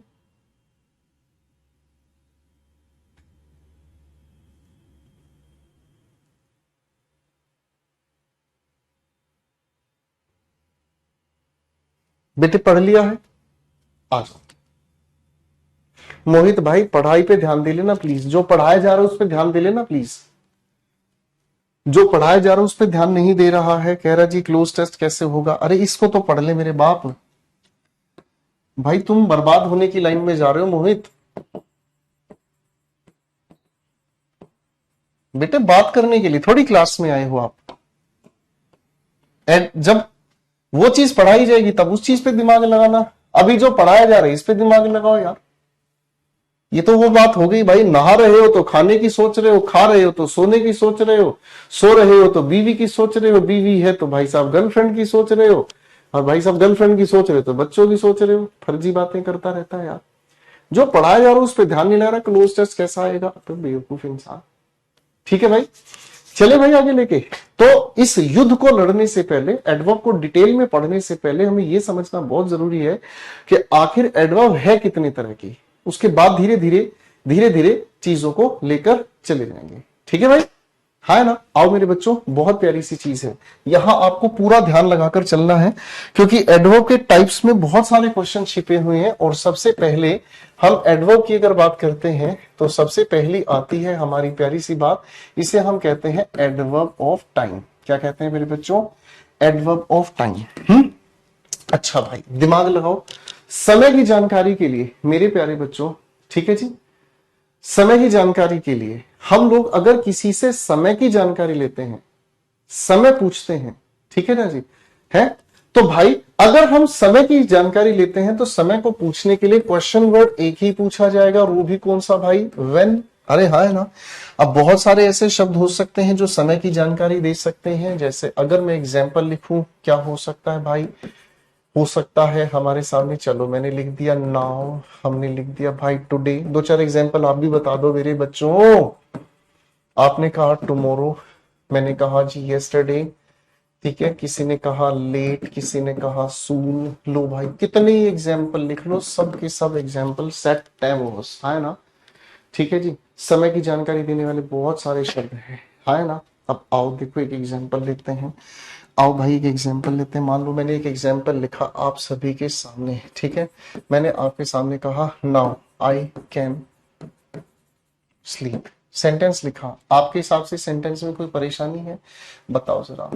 बेटे पढ़ लिया है, आ जाओ। मोहित भाई पढ़ाई पे ध्यान दे लेना प्लीज, जो पढ़ाया जा रहा है उस पर ध्यान दे लेना प्लीज। जो पढ़ाया जा रहा है उस पर ध्यान नहीं दे रहा है, कह रहा जी क्लोज टेस्ट कैसे होगा। अरे इसको तो पढ़ ले मेरे बाप, भाई तुम बर्बाद होने की लाइन में जा रहे हो मोहित। बेटे बात करने के लिए थोड़ी क्लास में आए हो आप, एंड जब वो चीज पढ़ाई जाएगी तब उस चीज पे दिमाग लगाना। अभी जो पढ़ाया जा रहा है इस पे दिमाग लगाओ यार। ये तो वो बात हो गई भाई, नहा रहे हो तो खाने की सोच रहे हो, खा रहे हो तो सोने की सोच रहे हो, सो रहे हो तो बीवी की सोच रहे हो, बीवी है तो भाई साहब गर्लफ्रेंड की सोच रहे हो, और भाई साहब गर्लफ्रेंड की सोच रहे हो तो बच्चों की सोच रहे हो। फर्जी बातें करता रहता है यार, जो पढ़ाया जा रहा है उस पर ध्यान नहीं लगा रहा, क्लोज टेस्ट कैसा आएगा, तो बेवकूफ इंसान। ठीक है भाई, चले भाई आगे लेके। तो इस युद्ध को लड़ने से पहले, एडवर्ब को डिटेल में पढ़ने से पहले हमें यह समझना बहुत जरूरी है कि आखिर एडवर्ब है कितने तरह की। उसके बाद धीरे धीरे चीजों को लेकर चले जाएंगे। ठीक है भाई, है ना। आओ मेरे बच्चों, बहुत प्यारी सी चीज है, यहां आपको पूरा ध्यान लगाकर चलना है क्योंकि एडवर्ब के टाइप्स में बहुत सारे क्वेश्चन छिपे हुए हैं। और सबसे पहले हम एडवर्ब की अगर बात करते हैं तो सबसे पहली आती है हमारी प्यारी सी बात, इसे हम कहते हैं एडवर्ब ऑफ टाइम। क्या कहते हैं मेरे बच्चों, एडवर्ब ऑफ टाइम। अच्छा भाई दिमाग लगाओ, समय की जानकारी के लिए मेरे प्यारे बच्चों, ठीक है जी, समय की जानकारी के लिए हम लोग अगर किसी से समय की जानकारी लेते हैं, समय पूछते हैं, ठीक है ना जी, है तो भाई अगर हम समय की जानकारी लेते हैं तो समय को पूछने के लिए क्वेश्चन वर्ड एक ही पूछा जाएगा, और वो भी कौन सा भाई, व्हेन। अरे हाँ है ना। अब बहुत सारे ऐसे शब्द हो सकते हैं जो समय की जानकारी दे सकते हैं, जैसे अगर मैं एग्जाम्पल लिखूं क्या हो सकता है भाई, हो सकता है हमारे सामने, चलो मैंने लिख दिया नाउ, हमने लिख दिया भाई टुडे, दो चार एग्जाम्पल आप भी बता दो मेरे बच्चों। आपने कहा टुमारो, मैंने कहा जी यस्टरडे, ठीक है, किसी ने कहा लेट, किसी ने कहा सून। लो भाई कितने एग्जाम्पल लिख लो, सब के सब एग्जाम्पल सेट टेमोस है ना, ठीक है जी। समय की जानकारी देने वाले बहुत सारे शब्द हैं, है ना। अब आओ देखो एक एग्जाम्पल लेते हैं, आओ भाई एक एग्जाम्पल लेते हैं। मान लो मैंने एक एग्जाम्पल लिखा आप सभी के सामने, ठीक है, मैंने आपके सामने कहा now I can sleep, sentence लिखा। आपके हिसाब से सेंटेंस में कोई परेशानी है, बताओ जरा।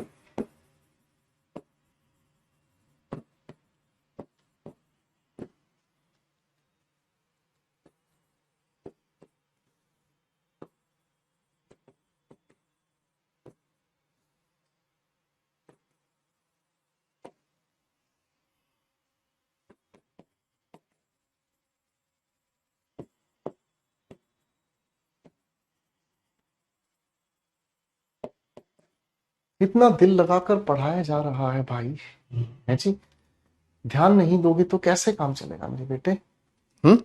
इतना दिल लगाकर पढ़ाया जा रहा है भाई, है जी, ध्यान नहीं दोगे तो कैसे काम चलेगा मेरे बेटे। हम्म,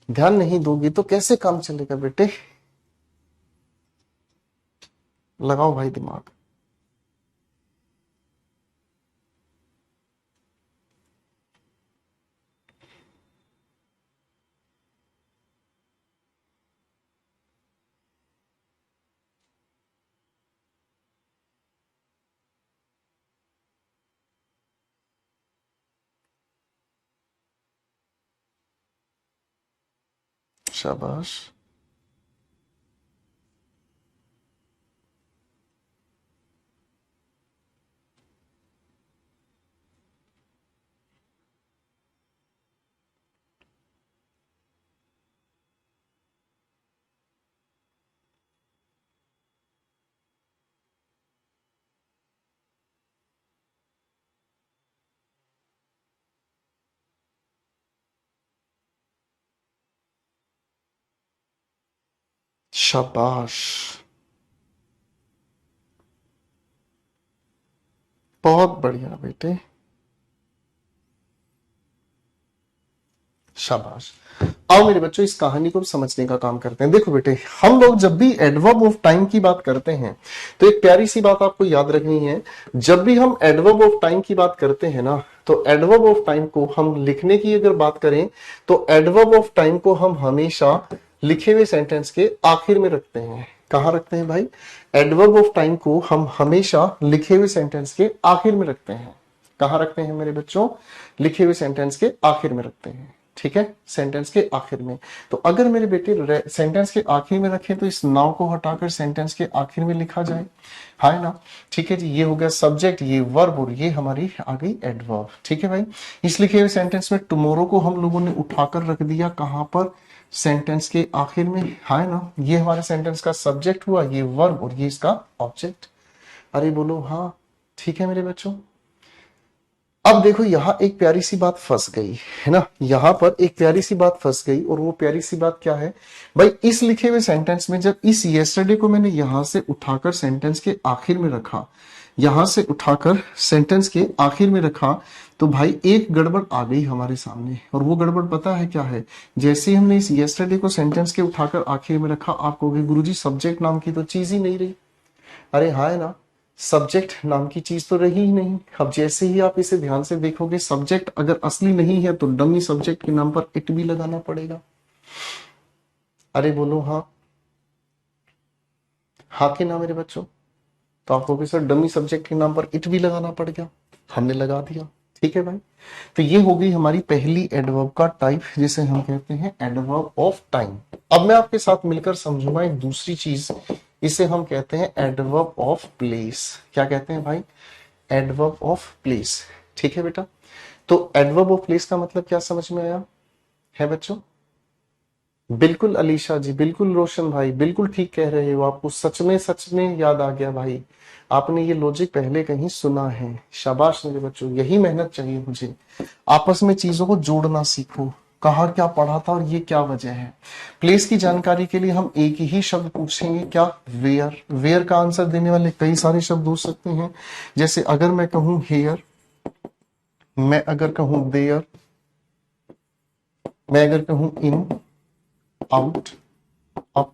ध्यान नहीं दोगे तो कैसे काम चलेगा बेटे, लगाओ भाई दिमाग। शाबाश, शाबाश, बहुत बढ़िया बेटे, शाबाश। आओ मेरे बच्चों इस कहानी को समझने का काम करते हैं। देखो बेटे, हम लोग जब भी एडवर्ब ऑफ टाइम की बात करते हैं तो एक प्यारी सी बात आपको याद रखनी है। जब भी हम एडवर्ब ऑफ टाइम की बात करते हैं ना, तो एडवर्ब ऑफ टाइम को हम लिखने की अगर बात करें तो एडवर्ब ऑफ टाइम को हम हमेशा लिखे हुए सेंटेंस के आखिर में रखते हैं। कहां रखते हैं भाई, एडवर्ब ऑफ टाइम को हम हमेशा लिखे हुए सेंटेंस के आखिर में रखते हैं। कहां रखते हैं मेरे बच्चों, लिखे हुए सेंटेंस के आखिर में रखते हैं, ठीक है, सेंटेंस के आखिर में। तो अगर मेरे बेटे सेंटेंस के आखिर में रखें तो इस नाउ को हटाकर सेंटेंस के आखिर में लिखा जाए, है ना, ठीक है जी। ये हो गया सब्जेक्ट, ये वर्ब, और ये हमारी आ गई एडवर्ब, ठीक है भाई। इस लिखे हुए सेंटेंस में टुमारो को हम लोगों ने उठाकर रख दिया कहां पर, सेंटेंस के आखिर में, है ना। ये हमारे सेंटेंस का सब्जेक्ट हुआ, ये वर्ब, और ये इसका ऑब्जेक्ट। अरे बोलो हाँ, ठीक है मेरे बच्चों। अब देखो यहां एक प्यारी सी बात फंस गई है ना, यहां पर एक प्यारी सी बात फंस गई, और वो प्यारी सी बात क्या है भाई, इस लिखे हुए सेंटेंस में जब इस यस्टरडे को मैंने यहां से उठाकर सेंटेंस के आखिर में रखा, यहां से उठाकर सेंटेंस के आखिर में रखा, तो भाई एक गड़बड़ आ गई हमारे सामने। और वो गड़बड़ पता है क्या है, जैसे ही हमने इस यस्टरडे को सेंटेंस के उठाकर आखिर में रखा, आप कहोगे गुरुजी सब्जेक्ट नाम की तो चीज ही नहीं रही। अरे हाँ है ना, सब्जेक्ट नाम की चीज तो रही ही नहीं। अब जैसे ही आप इसे ध्यान से देखोगे, सब्जेक्ट अगर असली नहीं है तो डमी सब्जेक्ट के नाम पर इट भी लगाना पड़ेगा। अरे बोलो हाँ, हाँ के ना मेरे बच्चों। तो आप कहोगे सर डमी सब्जेक्ट के नाम पर इट भी लगाना पड़ गया, हमने लगा दिया, ठीक है भाई। तो ये हो गई हमारी पहली एडवर्ब का टाइप, जिसे हम कहते हैं एडवर्ब ऑफ टाइम। अब मैं आपके साथ मिलकर समझूंगा एक दूसरी चीज, इसे हम कहते हैं एडवर्ब ऑफ प्लेस। क्या कहते हैं भाई, एडवर्ब ऑफ प्लेस। ठीक है बेटा, तो एडवर्ब ऑफ प्लेस का मतलब क्या समझ में आया है बच्चों? बिल्कुल अलीशा जी, बिल्कुल रोशन भाई, बिल्कुल ठीक कह रहे हो, आपको सच में याद आ गया भाई, आपने ये लॉजिक पहले कहीं सुना है। शाबाश मेरे बच्चों, यही मेहनत चाहिए मुझे। आपस में चीजों को जोड़ना सीखो, कहाँ क्या पढ़ा था और ये क्या वजह है। प्लेस की जानकारी के लिए हम एक ही शब्द पूछेंगे, क्या? वेयर। वेयर का आंसर देने वाले कई सारे शब्द हो सकते हैं, जैसे अगर मैं कहूं हेयर, मैं अगर कहूं देयर, मैं अगर कहूं इन, आउट, अप,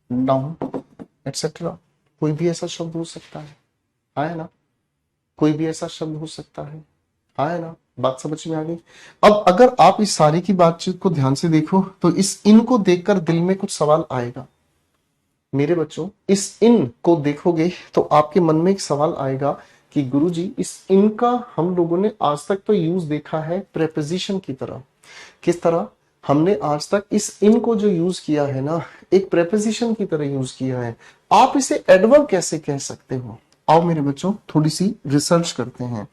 डाउन, एटसेट्रा। कोई भी ऐसा शब्द हो सकता है ना? कोई भी ऐसा शब्द हो सकता है ना? बात समझ में आ गई? अब अगर आप इस सारी की बातचीत को ध्यान से देखो तो इस इन को देखकर दिल में कुछ सवाल आएगा मेरे बच्चों। इस इन को देखोगे तो आपके मन में एक सवाल आएगा कि गुरुजी इस इन का हम लोगों ने आज तक तो यूज देखा है प्रेपोजिशन की तरह। किस तरह? हमने आज तक इस इन को जो यूज किया है ना, एक प्रेपोजिशन की तरह यूज किया है। आप इसे एडवर्ब कैसे कह सकते हो? आओ मेरे बच्चों थोड़ी सी रिसर्च करते हैं।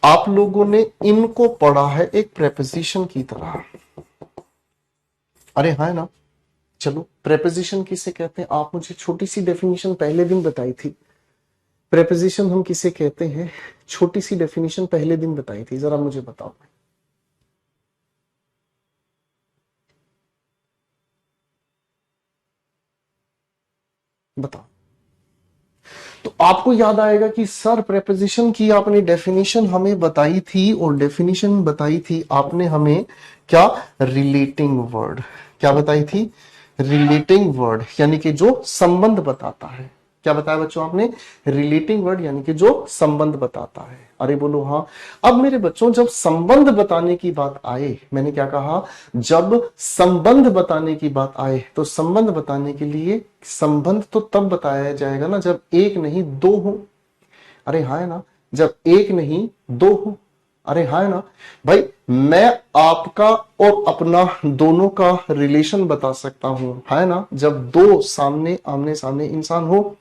आप लोगों ने इन को पढ़ा है एक प्रेपोजिशन की तरह, अरे हाँ ना? चलो प्रेपोजिशन किसे कहते हैं? आप मुझे छोटी सी डेफिनेशन पहले दिन बताई थी। प्रेपोजिशन हम किसे कहते हैं? छोटी सी डेफिनेशन पहले दिन बताई थी, जरा मुझे बताओ। बताओ। तो आपको याद आएगा कि सर प्रेपोजिशन की आपने डेफिनेशन हमें बताई थी, और डेफिनेशन बताई थी आपने हमें क्या? Relating word. क्या बताई थी? रिलेटिंग वर्ड, यानी कि जो संबंध बताता है। क्या बताया बच्चों आपने? रिलेटिंग वर्ड, यानी कि जो संबंध बताता है। अरे बोलो हाँ। अब मेरे बच्चों जब संबंध बताने की बात आए, मैंने क्या कहा? जब संबंध बताने की बात आए तो संबंध बताने के लिए संबंध तो तब बताया जाएगा ना जब एक नहीं दो हो। अरे हाँ है ना? जब एक नहीं दो हो। अरे हाँ है ना? भाई मैं आपका और अपना दोनों का रिलेशन बता सकता हूं, है ना? जब दो सामने आमने सामने इंसान हो।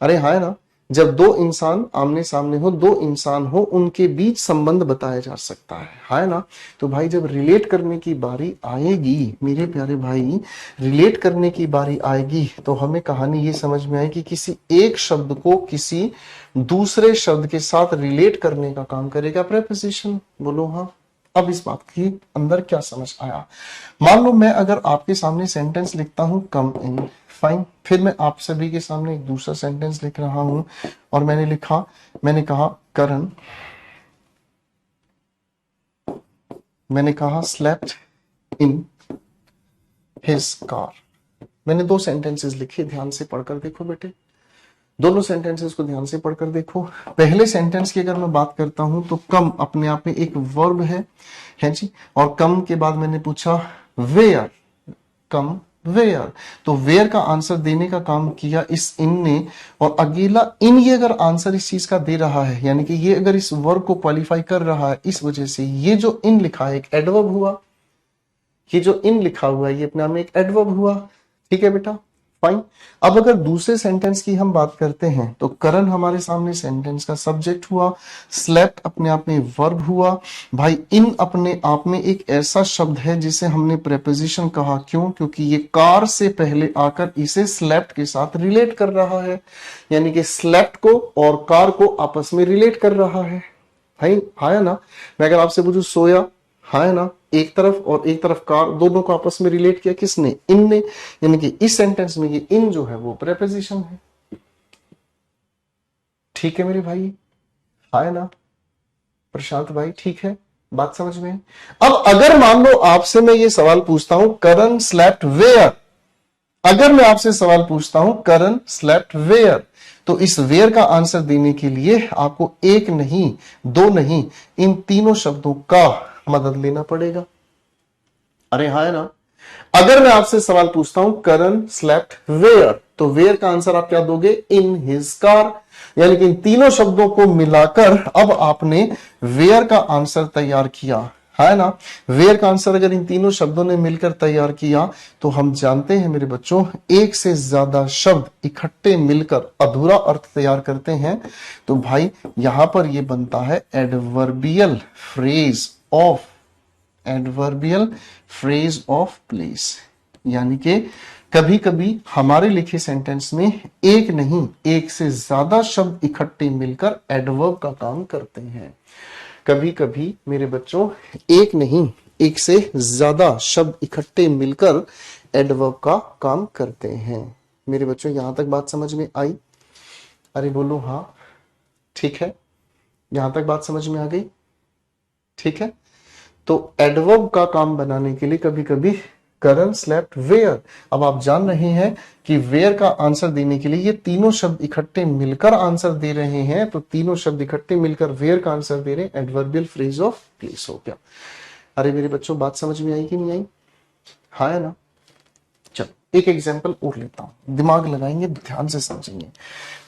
अरे हाँ है ना? जब दो इंसान आमने सामने हो, दो इंसान हो, उनके बीच संबंध बताया जा सकता है ना? तो भाई जब रिलेट करने की बारी आएगी मेरे प्यारे भाई, रिलेट करने की बारी आएगी तो हमें कहानी ये समझ में आएगी कि किसी एक शब्द को किसी दूसरे शब्द के साथ रिलेट करने का काम करेगा प्रेपोजिशन। बोलो हाँ। अब इस बात की अंदर क्या समझ आया? मान लो मैं अगर आपके सामने सेंटेंस लिखता हूं कम इन, फाइन, फिर मैं आप सभी के सामने एक दूसरा सेंटेंस लिख रहा हूं और मैंने कहा करण, मैंने कहा स्लेप्ट इन हिज कार। मैंने दो सेंटेंसेस लिखे, ध्यान से पढ़कर देखो बेटे, दोनों सेंटेंसेस को ध्यान से पढ़कर देखो। पहले सेंटेंस की अगर मैं बात करता हूं तो कम अपने आप में एक वर्ब है जी, और कम के बाद मैंने पूछा वेयर, कम वेयर। तो वेयर का आंसर देने का काम किया इस इन ने, और अकेला इन ये अगर आंसर इस चीज का दे रहा है, यानी कि ये अगर इस वर्ब को क्वालिफाई कर रहा है, इस वजह से ये जो इन लिखा है एक एडवर्ब हुआ। ये जो इन लिखा हुआ है ये अपने आप में एक एडवर्ब हुआ। ठीक है बेटा, फाइन। अब अगर दूसरे सेंटेंस की हम बात करते हैं तो करण हमारे सामने सेंटेंस का सब्जेक्ट हुआ, स्लेप्ट अपने आप में वर्ब हुआ। भाई इन अपने आप में एक ऐसा शब्द है जिसे हमने प्रेपोजिशन कहा। क्यों? क्योंकि ये कार से पहले आकर इसे स्लेप्ट के साथ रिलेट कर रहा है, यानी कि स्लेप्ट को और कार को आपस में रिलेट कर रहा है। भाई हाँ ना? मैं अगर आपसे पूछूं सोया, हाँ ना? एक तरफ और एक तरफ कार, दोनों को आपस में रिलेट किया किसने? इन ने। यानी कि इस सेंटेंस में ये इन जो है वो प्रेपोजिशन है। ठीक है मेरे भाई, हाँ ना? प्रशांत भाई ठीक है, बात समझ में? अब अगर मान लो आपसे मैं ये सवाल पूछता हूं करण स्लेप्ट वेयर, अगर मैं आपसे सवाल पूछता हूं करण स्लेप्ट वेयर, तो इस वेयर का आंसर देने के लिए आपको एक नहीं दो नहीं, इन तीनों शब्दों का मदद लेना पड़ेगा। अरे हाँ है ना? अगर मैं आपसे सवाल पूछता हूं करण स्लेप्ट वेयर, तो वेयर का आंसर आप क्या दोगे? In his car. यानी कि इन तीनों शब्दों को मिलाकर अब आपने वेयर का आंसर तैयार किया, है ना। वेयर का आंसर अगर इन तीनों शब्दों ने मिलकर तैयार किया तो हम जानते हैं मेरे बच्चों, एक से ज्यादा शब्द इकट्ठे मिलकर अधूरा अर्थ तैयार करते हैं। तो भाई यहां पर ये बनता है adverbial phrase of, adverbial phrase of place. यानी कि कभी कभी हमारे लिखे सेंटेंस में एक नहीं एक से ज्यादा शब्द इकट्ठे मिलकर एडवर्ब का काम करते हैं। कभी कभी मेरे बच्चों एक नहीं एक से ज्यादा शब्द इकट्ठे मिलकर एडवर्ब का काम करते हैं। मेरे बच्चों यहां तक बात समझ में आई? अरे बोलो हाँ, ठीक है, यहां तक बात समझ में आ गई? ठीक है, तो एडवर्ब का काम बनाने के लिए कभी कभी करन स्लेप्ट वेयर। अब आप जान रहे हैं कि वेयर का आंसर देने के लिए ये तीनों शब्द इकट्ठे मिलकर आंसर दे रहे हैं, तो तीनों शब्द इकट्ठे मिलकर वेयर का आंसर दे रहे हैं, एडवर्बियल फ्रेज ऑफ प्लेस हो गया। अरे मेरे बच्चों बात समझ में आई कि नहीं आई? हाँ है ना। चलो एक एग्जाम्पल और लेता हूं, दिमाग लगाएंगे, ध्यान से समझेंगे।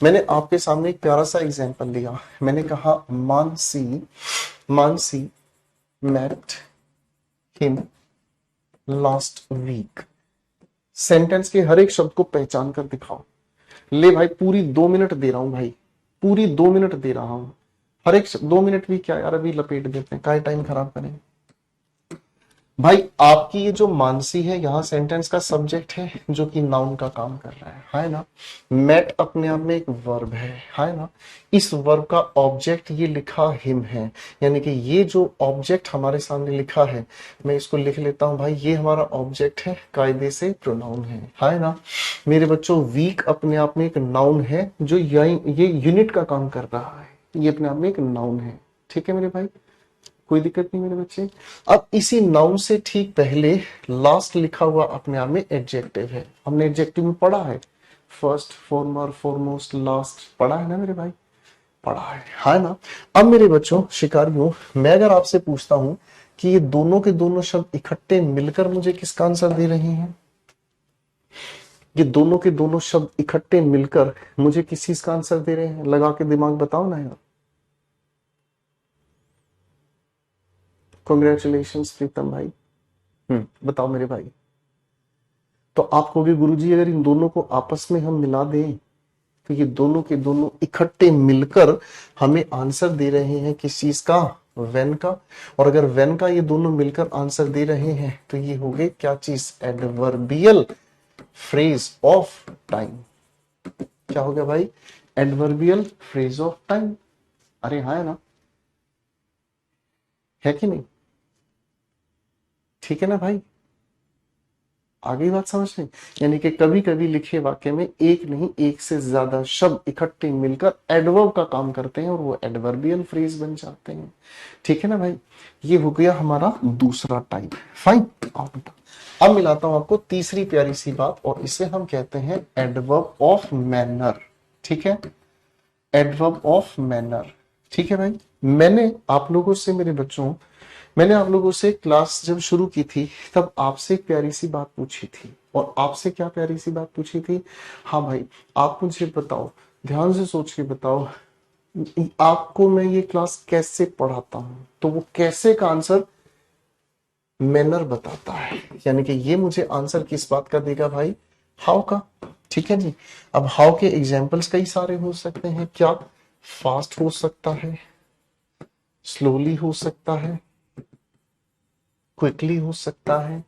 मैंने आपके सामने एक प्यारा सा एग्जाम्पल लिया। मैंने कहा Mansi met him last week। Sentence के हर एक शब्द को पहचान कर दिखाओ। ले भाई पूरी 2 मिनट दे रहा हूं भाई, पूरी 2 मिनट दे रहा हूं। हर एक 2 मिनट भी क्या यार, अभी लपेट देते हैं, काय टाइम खराब करें। भाई आपकी ये जो मानसी है यहाँ सेंटेंस का सब्जेक्ट है जो कि नाउन का काम कर रहा है ना। मेट अपने आप में एक वर्ब है ना। इस वर्ब का ऑब्जेक्ट ये लिखा हिम है, यानी कि ये जो ऑब्जेक्ट हमारे सामने लिखा है, मैं इसको लिख लेता हूं भाई, ये हमारा ऑब्जेक्ट है, कायदे से प्रोनाउन है ना। मेरे बच्चों वीक अपने आप में एक नाउन है जो ये यूनिट का काम कर रहा है, ये अपने आप में एक नाउन है। ठीक है मेरे भाई, कोई दिक्कत नहीं मेरे बच्चे। अब इसी नाउन से ठीक पहले लास्ट लिखा हुआ अपने आप में एडजेक्टिव है। हमने एडजेक्टिव में पढ़ा है, फर्स्ट, फॉर्मर, फॉरमोस्ट, लास्ट, पढ़ा है ना मेरे भाई, पढ़ा है ना। अब मेरे बच्चों शिकारियों, मैं अगर आपसे पूछता हूं कि ये दोनों के दोनों शब्द इकट्ठे मिलकर मुझे किसका आंसर दे रहे हैं, ये दोनों के दोनों शब्द इकट्ठे मिलकर मुझे किस चीज का आंसर दे रहे हैं, लगा के दिमाग बताओ ना यार। कॉन्ग्रेचुलेशन प्रीतम भाई। बताओ मेरे भाई। तो आप कहोगे गुरुजी अगर इन दोनों को आपस में हम मिला दें तो ये दोनों के दोनों इकट्ठे मिलकर हमें आंसर दे रहे हैं किस चीज का, वेन का। और अगर वेन का ये दोनों मिलकर आंसर दे रहे हैं तो ये हो गए क्या चीज, एडवर्बियल फ्रेज ऑफ टाइम। क्या हो गया भाई, एडवर्बियल फ्रेज ऑफ टाइम। अरे हाँ है ना, है कि नहीं? ठीक है ना भाई, आगे बात समझ रहे? यानी कि कभी कभी लिखे वाक्य में एक नहीं एक से ज्यादा शब्द इकट्ठे मिलकर एडवर्ब का काम करते हैं और वो एडवर्बियल फ्रेज बन जाते हैं। ठीक है ना भाई, ये हो गया हमारा दूसरा टाइप। फाइन, आओ बेटा अब मिलाता हूं आपको तीसरी प्यारी सी बात, और इसे हम कहते हैं एडवर्ब ऑफ मैनर। ठीक है, एडवर्ब ऑफ मैनर। ठीक है भाई, मैंने आप लोगों से मेरे बच्चों, मैंने आप लोगों से क्लास जब शुरू की थी तब आपसे एक प्यारी सी बात पूछी थी, और आपसे क्या प्यारी सी बात पूछी थी, हाँ भाई आप मुझे बताओ, ध्यान से सोच के बताओ, आपको मैं ये क्लास कैसे पढ़ाता हूं, तो वो कैसे का आंसर मैनर बताता है। यानी कि ये मुझे आंसर किस बात का देगा भाई, हाउ का। ठीक है जी। अब हाउ के एग्जाम्पल्स कई सारे हो सकते हैं, क्या फास्ट हो सकता है, स्लोली हो सकता है, क्विकली हो सकता है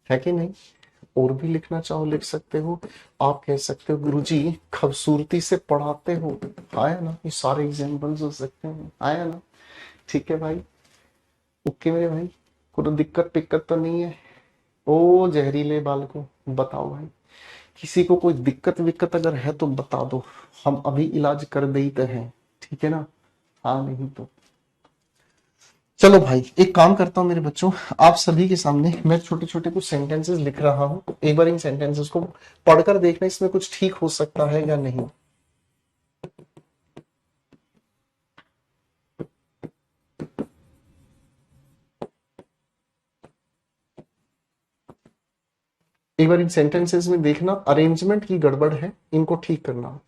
कि नहीं? और भी लिखना चाहो लिख सकते हो। आप कह सकते हो गुरुजी खूबसूरती से पढ़ाते हो, आया ना, ये सारे एग्जाम्पल्स हो सकते हैं, आया ना। ठीक है भाई, ओके मेरे भाई, कोई दिक्कत पिक्कत तो नहीं है? ओ जहरीले बाल को बताओ भाई, किसी को कोई दिक्कत विक्कत अगर है तो बता दो, हम अभी इलाज कर देते हैं। ठीक है ना, हाँ नहीं तो चलो भाई एक काम करता हूं मेरे बच्चों, आप सभी के सामने मैं छोटे छोटे कुछ सेंटेंसेस लिख रहा हूं, एक बार इन सेंटेंसेस को पढ़कर देखना इसमें कुछ ठीक हो सकता है या नहीं। एक बार इन सेंटेंसेस में देखना, अरेंजमेंट की गड़बड़ है, इनको ठीक करना।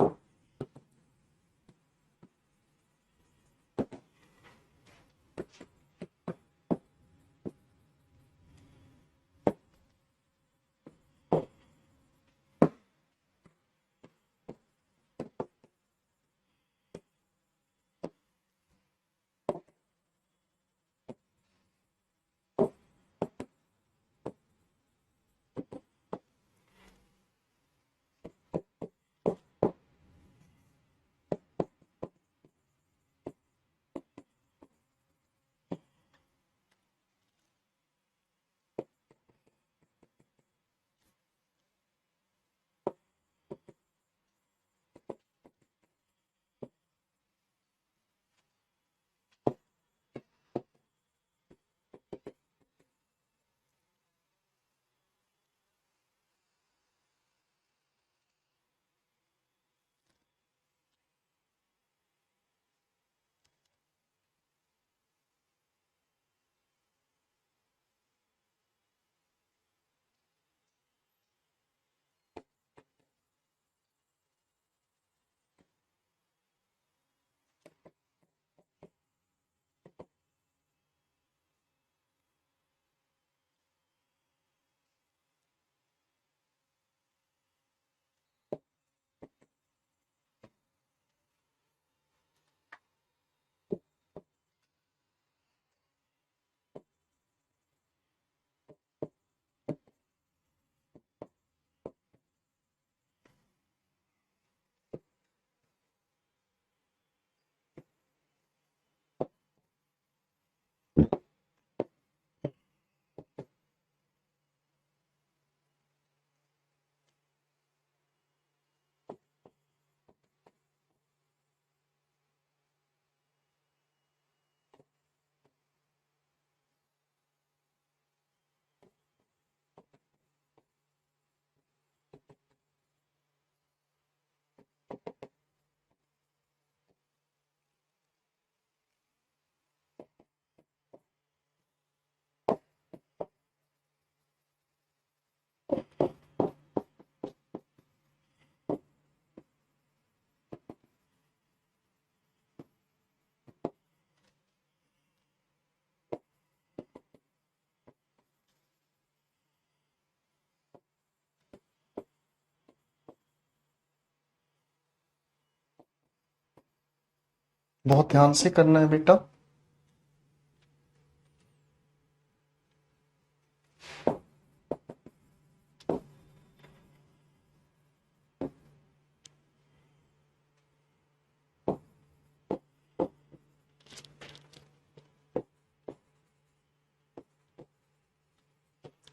बहुत ध्यान से करना है बेटा।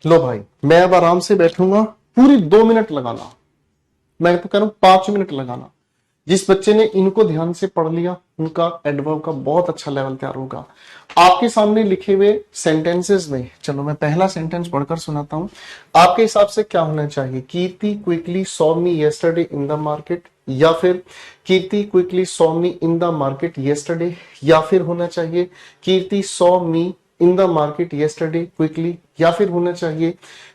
लो भाई, मैं अब आराम से बैठूंगा, पूरी 2 मिनट लगाना। मैं तो कह रहा हूं 5 मिनट लगाना। जिस बच्चे ने इनको ध्यान से पढ़ लिया, उनका एडवर्ब का बहुत अच्छा लेवल तैयार होगा। आपके सामने लिखे हुए सेंटेंसेस में, चलो मैं पहला सेंटेंस पढ़कर सुनाता हूं। आपके हिसाब से क्या होना चाहिए? Kirti quickly saw me yesterday in the market, या फिर Kirti quickly saw me in the market yesterday, या फिर होना चाहिए Kirti saw me in the market yesterday quickly, या फिर होना चाहिए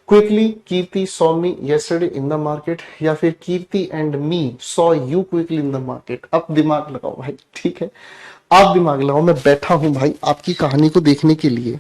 quickly Kirti saw me yesterday in the market, या फिर Kirti and me saw you quickly in the market. अब दिमाग लगाओ भाई, ठीक है? आप दिमाग लगाओ, मैं बैठा हूं भाई आपकी कहानी को देखने के लिए।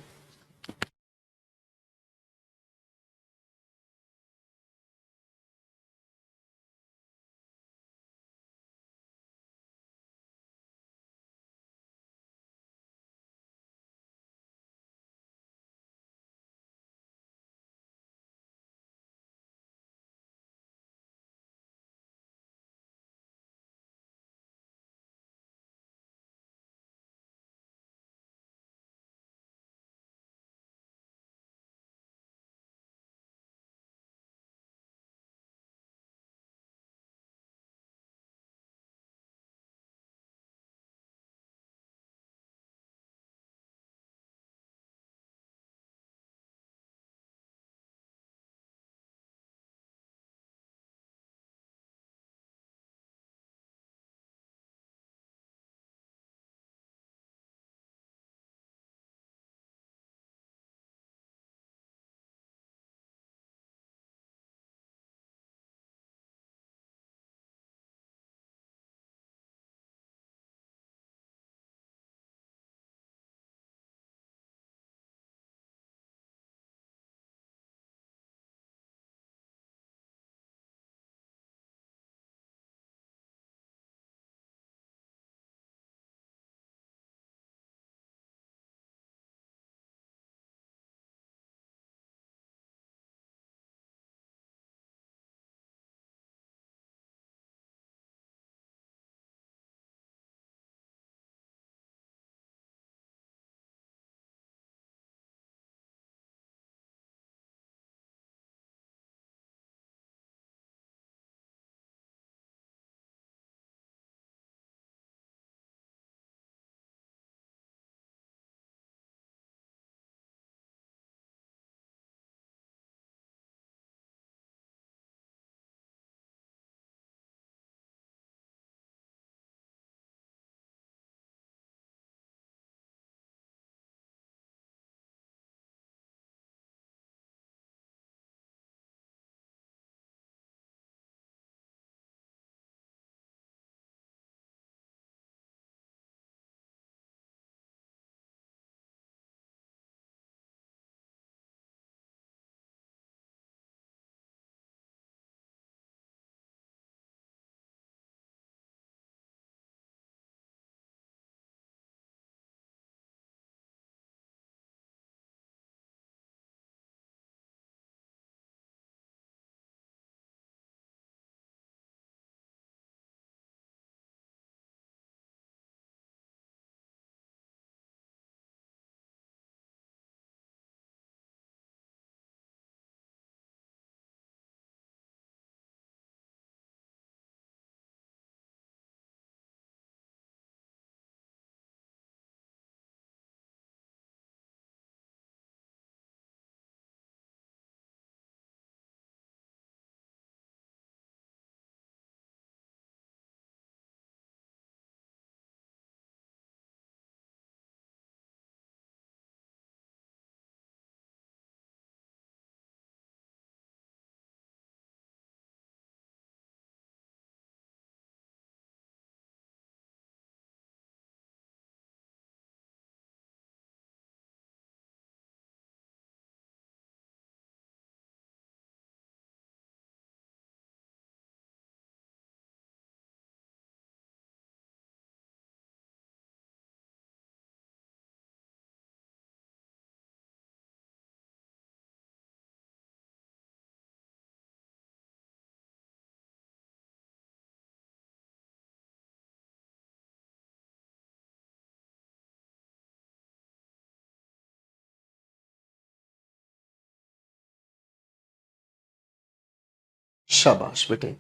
शाबाश बेटे।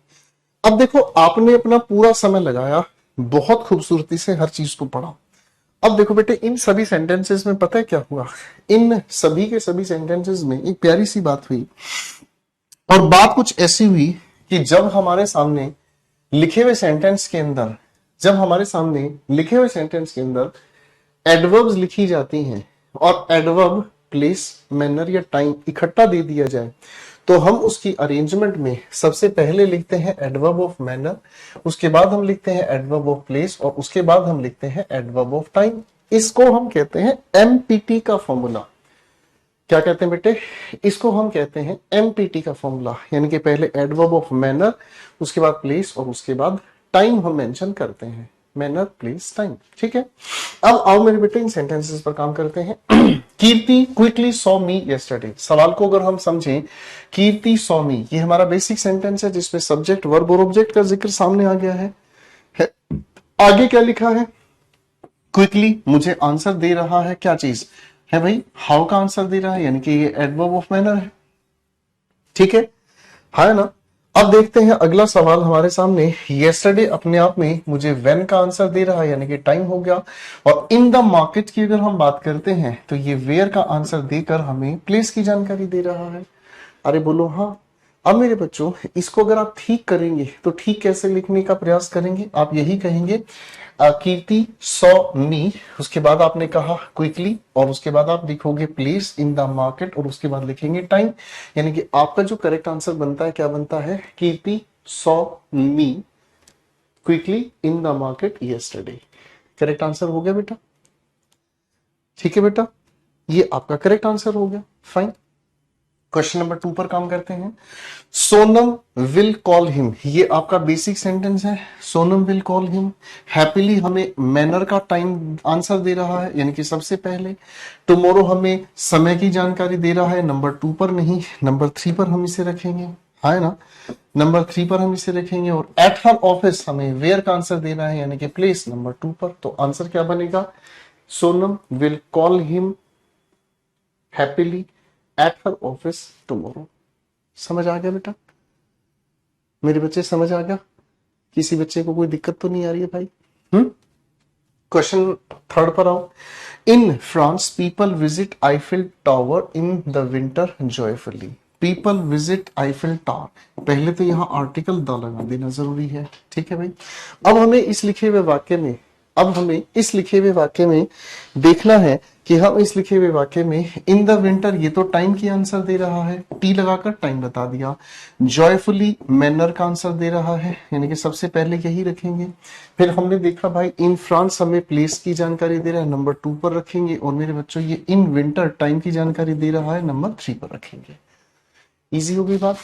अब देखो आपने अपना पूरा समय लगाया, बहुत खूबसूरती से हर चीज को पढ़ा। अब देखो बेटे इन सभी सेंटेंसेस में पता है क्या हुआ, इन सभी के सभी सेंटेंसेस में एक प्यारी सी बात हुई। और बात कुछ ऐसी हुई कि जब हमारे सामने लिखे हुए सेंटेंस के अंदर जब हमारे सामने लिखे हुए सेंटेंस के अंदर एडवर्ब्स लिखी जाती हैं और एडवर्ब प्लेस मैनर या टाइम इकट्ठा दे दिया जाए, तो हम उसकी अरेंजमेंट में सबसे पहले लिखते हैं एडवर्ब ऑफ मैनर, उसके बाद हम लिखते हैं एडवर्ब ऑफ प्लेस और उसके बाद हम लिखते हैं एडवर्ब ऑफ टाइम। इसको हम कहते हैं एमपीटी का फॉर्मूला। क्या कहते हैं बेटे, इसको हम कहते हैं एमपीटी का फॉर्मूला, यानी कि पहले एडवर्ब ऑफ मैनर, उसके बाद प्लेस और उसके बाद टाइम हम मेंशन करते हैं, मैनर प्लेस टाइम। ठीक है, अब आओ मेरे बेटे इन सेंटेंसेस पर काम करते हैं। कीर्ति क्विकली सॉ मी यस्टरडे। सवाल को अगर हम समझें, कीर्ति सॉ मी, ये हमारा बेसिक सेंटेंस है जिसमें सब्जेक्ट वर्ब और ऑब्जेक्ट का जिक्र सामने आ गया है। आगे क्या लिखा है, क्विकली मुझे आंसर दे रहा है, क्या चीज है भाई, हाउ का आंसर दे रहा है, यानी कि ये एडवर्ब ऑफ मैनर है। ठीक है ना। अब देखते हैं अगला सवाल हमारे सामने, यस्टरडे अपने आप में मुझे व्हेन का आंसर दे रहा है, यानी कि टाइम हो गया। और इन द मार्केट की अगर हम बात करते हैं तो ये वेयर का आंसर देकर हमें प्लेस की जानकारी दे रहा है। अरे बोलो हाँ। अब मेरे बच्चों इसको अगर आप ठीक करेंगे तो ठीक कैसे लिखने का प्रयास करेंगे, आप यही कहेंगे कीर्ति सॉ मी, उसके बाद आपने कहा क्विकली और उसके बाद आप लिखोगे प्लेस इन द मार्केट और उसके बाद लिखेंगे टाइम। यानी कि आपका जो करेक्ट आंसर बनता है क्या बनता है, Kirti saw me quickly in the market yesterday. Correct answer हो गया बेटा। ठीक है बेटा, ये आपका करेक्ट आंसर हो गया। फाइन, क्वेश्चन नंबर 2 पर काम करते हैं। सोनम विल कॉल हिम, ये आपका बेसिक सेंटेंस है। Sonam will call him, happily हमें मैनर का टाइम आंसर दे रहा है, यानी कि सबसे पहले। टुमारो हमें समय की जानकारी दे रहा है, नंबर 2 पर नहीं, नंबर 3 पर हम इसे रखेंगे, है ना, नंबर 3 पर हम इसे रखेंगे। और एट हर ऑफिस हमें वेयर का आंसर देना है, यानी कि प्लेस नंबर 2 पर। तो आंसर क्या बनेगा, Sonam will call him happily at her office tomorrow. समझ आ गया बेटा, मेरे बच्चे समझ आ गया, किसी बच्चे को कोई दिक्कत तो नहीं आ रही है भाई। क्वेश्चन 3 पर आओ। In France people visit Eiffel tower in the winter joyfully. People visit Eiffel tower, पहले तो यहां आर्टिकल द लगा देना जरूरी है। ठीक है भाई, अब हमें इस लिखे हुए वाक्य में देखना है कि हम इस लिखे हुए वाक्य में इन द विंटर, ये तो टाइम की आंसर दे रहा है, टी लगाकर टाइम बता दिया। जॉयफुली मैनर का आंसर दे रहा है, यानी कि सबसे पहले यही रखेंगे। फिर हमने देखा भाई इन फ्रांस हमें प्लेस की जानकारी दे रहा है, नंबर 2 पर रखेंगे। और मेरे बच्चों ये इन विंटर टाइम की जानकारी दे रहा है, नंबर 3 पर रखेंगे। इजी हो गई बात।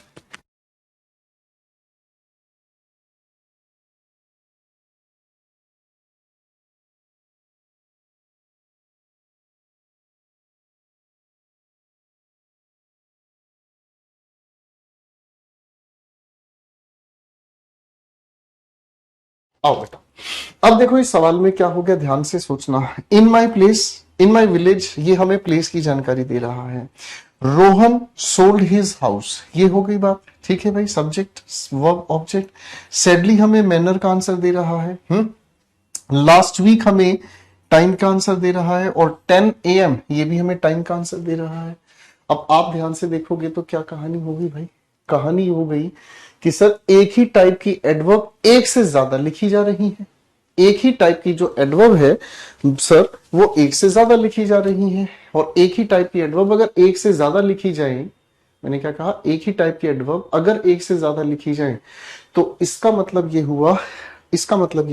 आओ बेटा, अब देखो इस सवाल में क्या हो गया, ध्यान से सोचना। इन my place, in my village, ये हमें प्लेस की जानकारी दे रहा है। रोहन सोल्ड हिज हाउस, ये हो गई बात। ठीक है भाई, सब्जेक्ट वर्ब ऑब्जेक्ट। सैडली हमें मैनर का आंसर दे रहा है। लास्ट वीक हमें टाइम का आंसर दे रहा है। और 10 AM ये भी हमें टाइम का आंसर दे रहा है। अब आप ध्यान से देखोगे तो क्या कहानी होगी भाई, कहानी हो गई कि सर एक ही टाइप की एडवर्ब एक से ज्यादा लिखी जा रही है। एक ही टाइप की जो एडवर्ब है सर वो एक से ज्यादा लिखी जा रही है। और एक ही टाइप की एडवर्ब अगर एक से ज्यादा लिखी जाए, मैंने क्या कहा, एक ही टाइप की एडवर्ब अगर एक से ज्यादा लिखी जाए तो इसका मतलब ये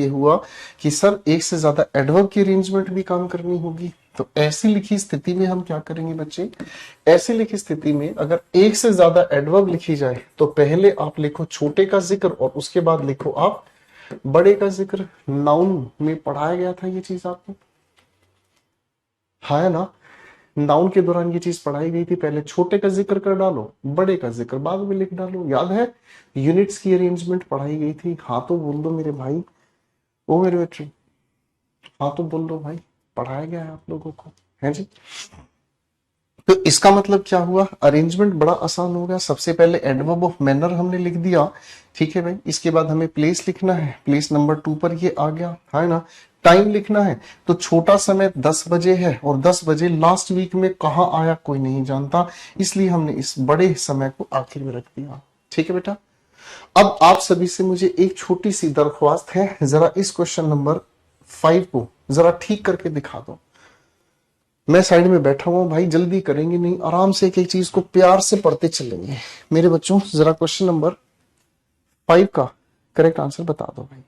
हुआ कि सर एक से ज्यादा एडवर्ब की अरेंजमेंट भी काम करनी होगी। तो ऐसी लिखी स्थिति में हम क्या करेंगे बच्चे, ऐसी लिखी स्थिति में अगर एक से ज्यादा एडवर्ब लिखी जाए तो पहले आप लिखो छोटे का जिक्र और उसके बाद लिखो आप बड़े का जिक्र। नाउन में पढ़ाया गया था ये चीज आपको, है ना। नाउन के दौरान ये चीज पढ़ाई गई थी, पहले छोटे का जिक्र कर डालो, बड़े का जिक्र बाद में लिख डालो। याद है, यूनिट्स की अरेंजमेंट पढ़ाई गई थी। हाँ तो बोल दो मेरे भाई, ओ मेरे बच्चे, हाँ तो बोल दो भाई, पढ़ाया गया है आप लोगों को, है जी। तो इसका मतलब क्या हुआ, अरेंजमेंट बड़ा आसान हो गया। सबसे पहले एडवर्ब ऑफ मैनर हमने लिख दिया, ठीक है भाई। इसके बाद हमें प्लेस लिखना है, प्लेस नंबर 2 पर ये आ गया है ना। टाइम लिखना है, तो छोटा समय 10 बजे है, और 10 बजे लास्ट वीक में कहाँ आया कोई नहीं जानता, इसलिए हमने इस बड़े समय को आखिर में रख दिया। ठीक है बेटा। अब आप सभी से मुझे एक छोटी सी दरख्वास्त है, जरा इस क्वेश्चन नंबर 5 को जरा ठीक करके दिखा दो। मैं साइड में बैठा हुआ हूं भाई, जल्दी करेंगे नहीं, आराम से एक एक चीज को प्यार से पढ़ते चलेंगे। मेरे बच्चों जरा क्वेश्चन नंबर 5 का करेक्ट आंसर बता दो भाई।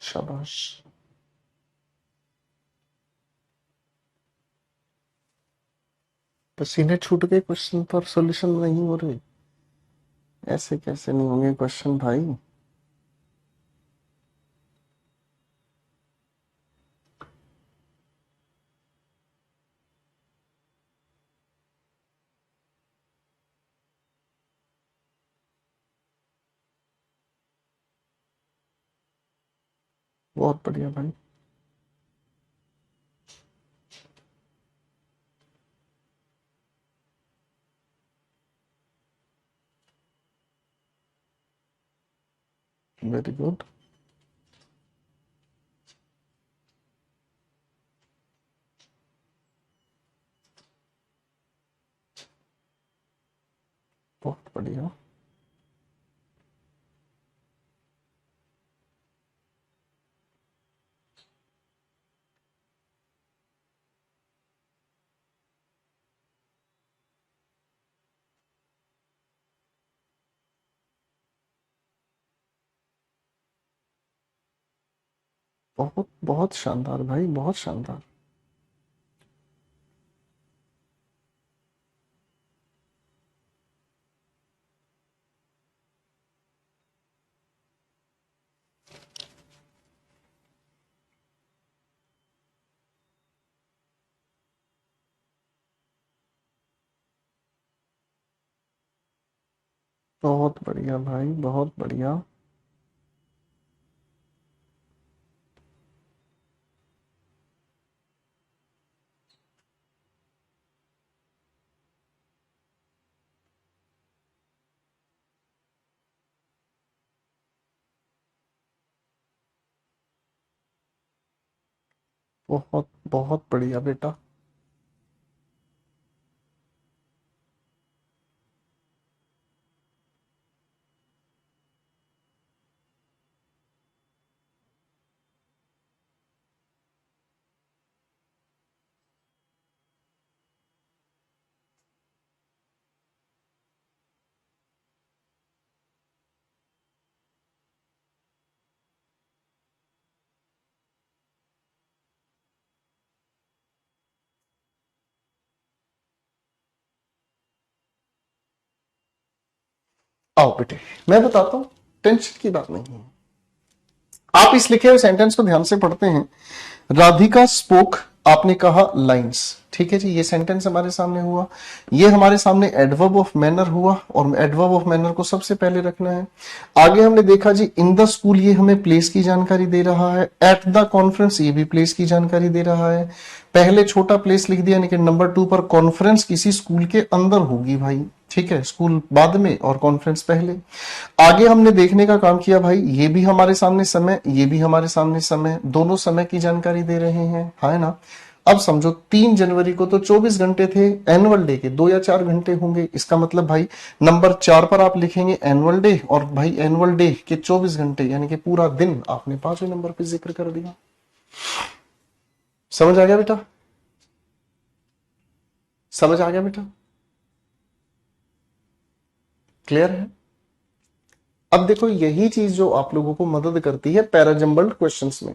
शाबाश। पसीने छूट गए क्वेश्चन पर, सॉल्यूशन नहीं हो रहे, ऐसे कैसे नहीं होंगे क्वेश्चन भाई। बहुत बढ़िया भाई। Very good. बहुत बढ़िया। बहुत बहुत शानदार भाई, बहुत शानदार। बहुत बढ़िया भाई, बहुत बढ़िया। बहुत बहुत बढ़िया बेटा। आओ बेटे, मैं बताता हूँ, टेंशन की बात नहीं है। आप इस लिखे हुए सेंटेंस को ध्यान से पढ़ते हैं। राधिका स्पोक, आपने कहा लाइंस, ठीक है जी, ये सेंटेंस हमारे सामने हुआ। ये हमारे सामने एडवर्ब ऑफ मैनर हुआ, और एडवर्ब ऑफ मैनर को सबसे पहले रखना है। आगे हमने देखा जी इन द स्कूल, ये हमें प्लेस की जानकारी दे रहा है। एट द कॉन्फ्रेंस, ये भी प्लेस की जानकारी दे रहा है। पहले छोटा प्लेस लिख दिया, यानी कि नंबर 2 पर कॉन्फ्रेंस किसी स्कूल के अंदर होगी भाई, ठीक है, स्कूल बाद में और कॉन्फ्रेंस पहले। आगे हमने देखने का काम किया भाई, ये भी हमारे सामने समय, ये भी हमारे सामने समय, दोनों समय की जानकारी दे रहे हैं, है ना। अब समझो 3 जनवरी को तो 24 घंटे थे, एनुअल डे के 2 या 4 घंटे होंगे, इसका मतलब भाई नंबर 4 पर आप लिखेंगे एनुअल डे, और भाई एनुअल डे के 24 घंटे यानी कि पूरा दिन आपने 5वें नंबर पे जिक्र कर दिया। समझ आ गया बेटा? समझ आ गया बेटा? क्लियर है? अब देखो यही चीज जो आप लोगों को मदद करती है पैराजम्बल्ड क्वेश्चंस में,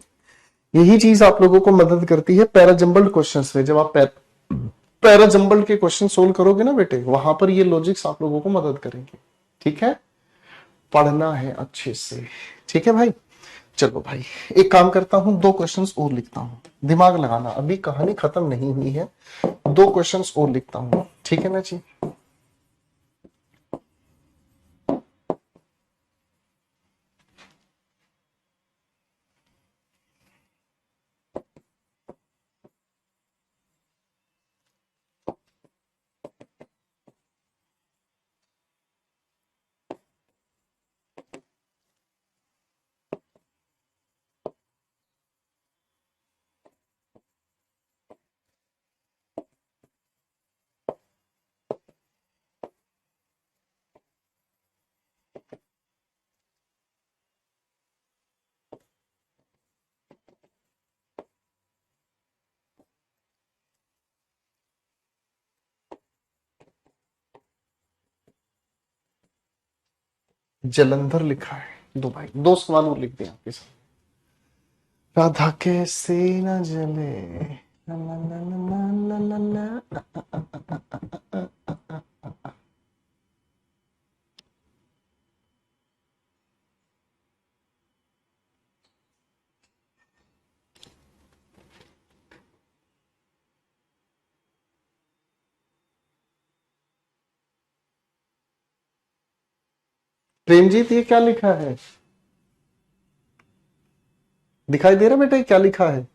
यही चीज आप लोगों को मदद करती है पैराजम्बल्ड क्वेश्चंस में। जब आप पैराजम्बल्ड के क्वेश्चन सोल्व करोगे ना बेटे, वहां पर ये लॉजिक्स आप लोगों को मदद करेंगे, ठीक है। पढ़ना है अच्छे से, ठीक है भाई। चलो भाई एक काम करता हूं, 2 क्वेश्चंस और लिखता हूं, दिमाग लगाना, अभी कहानी खत्म नहीं हुई है, 2 क्वेश्चंस और लिखता हूं, ठीक है ना जी। जलंधर लिखा है, दो भाई 2 सवाल और लिख दिया आपके साथ। राधा कैसे न जले, ला ला ला ला ला ला ला। प्रेमजीत ये क्या लिखा है, दिखाई दे रहा बेटा ये क्या लिखा है?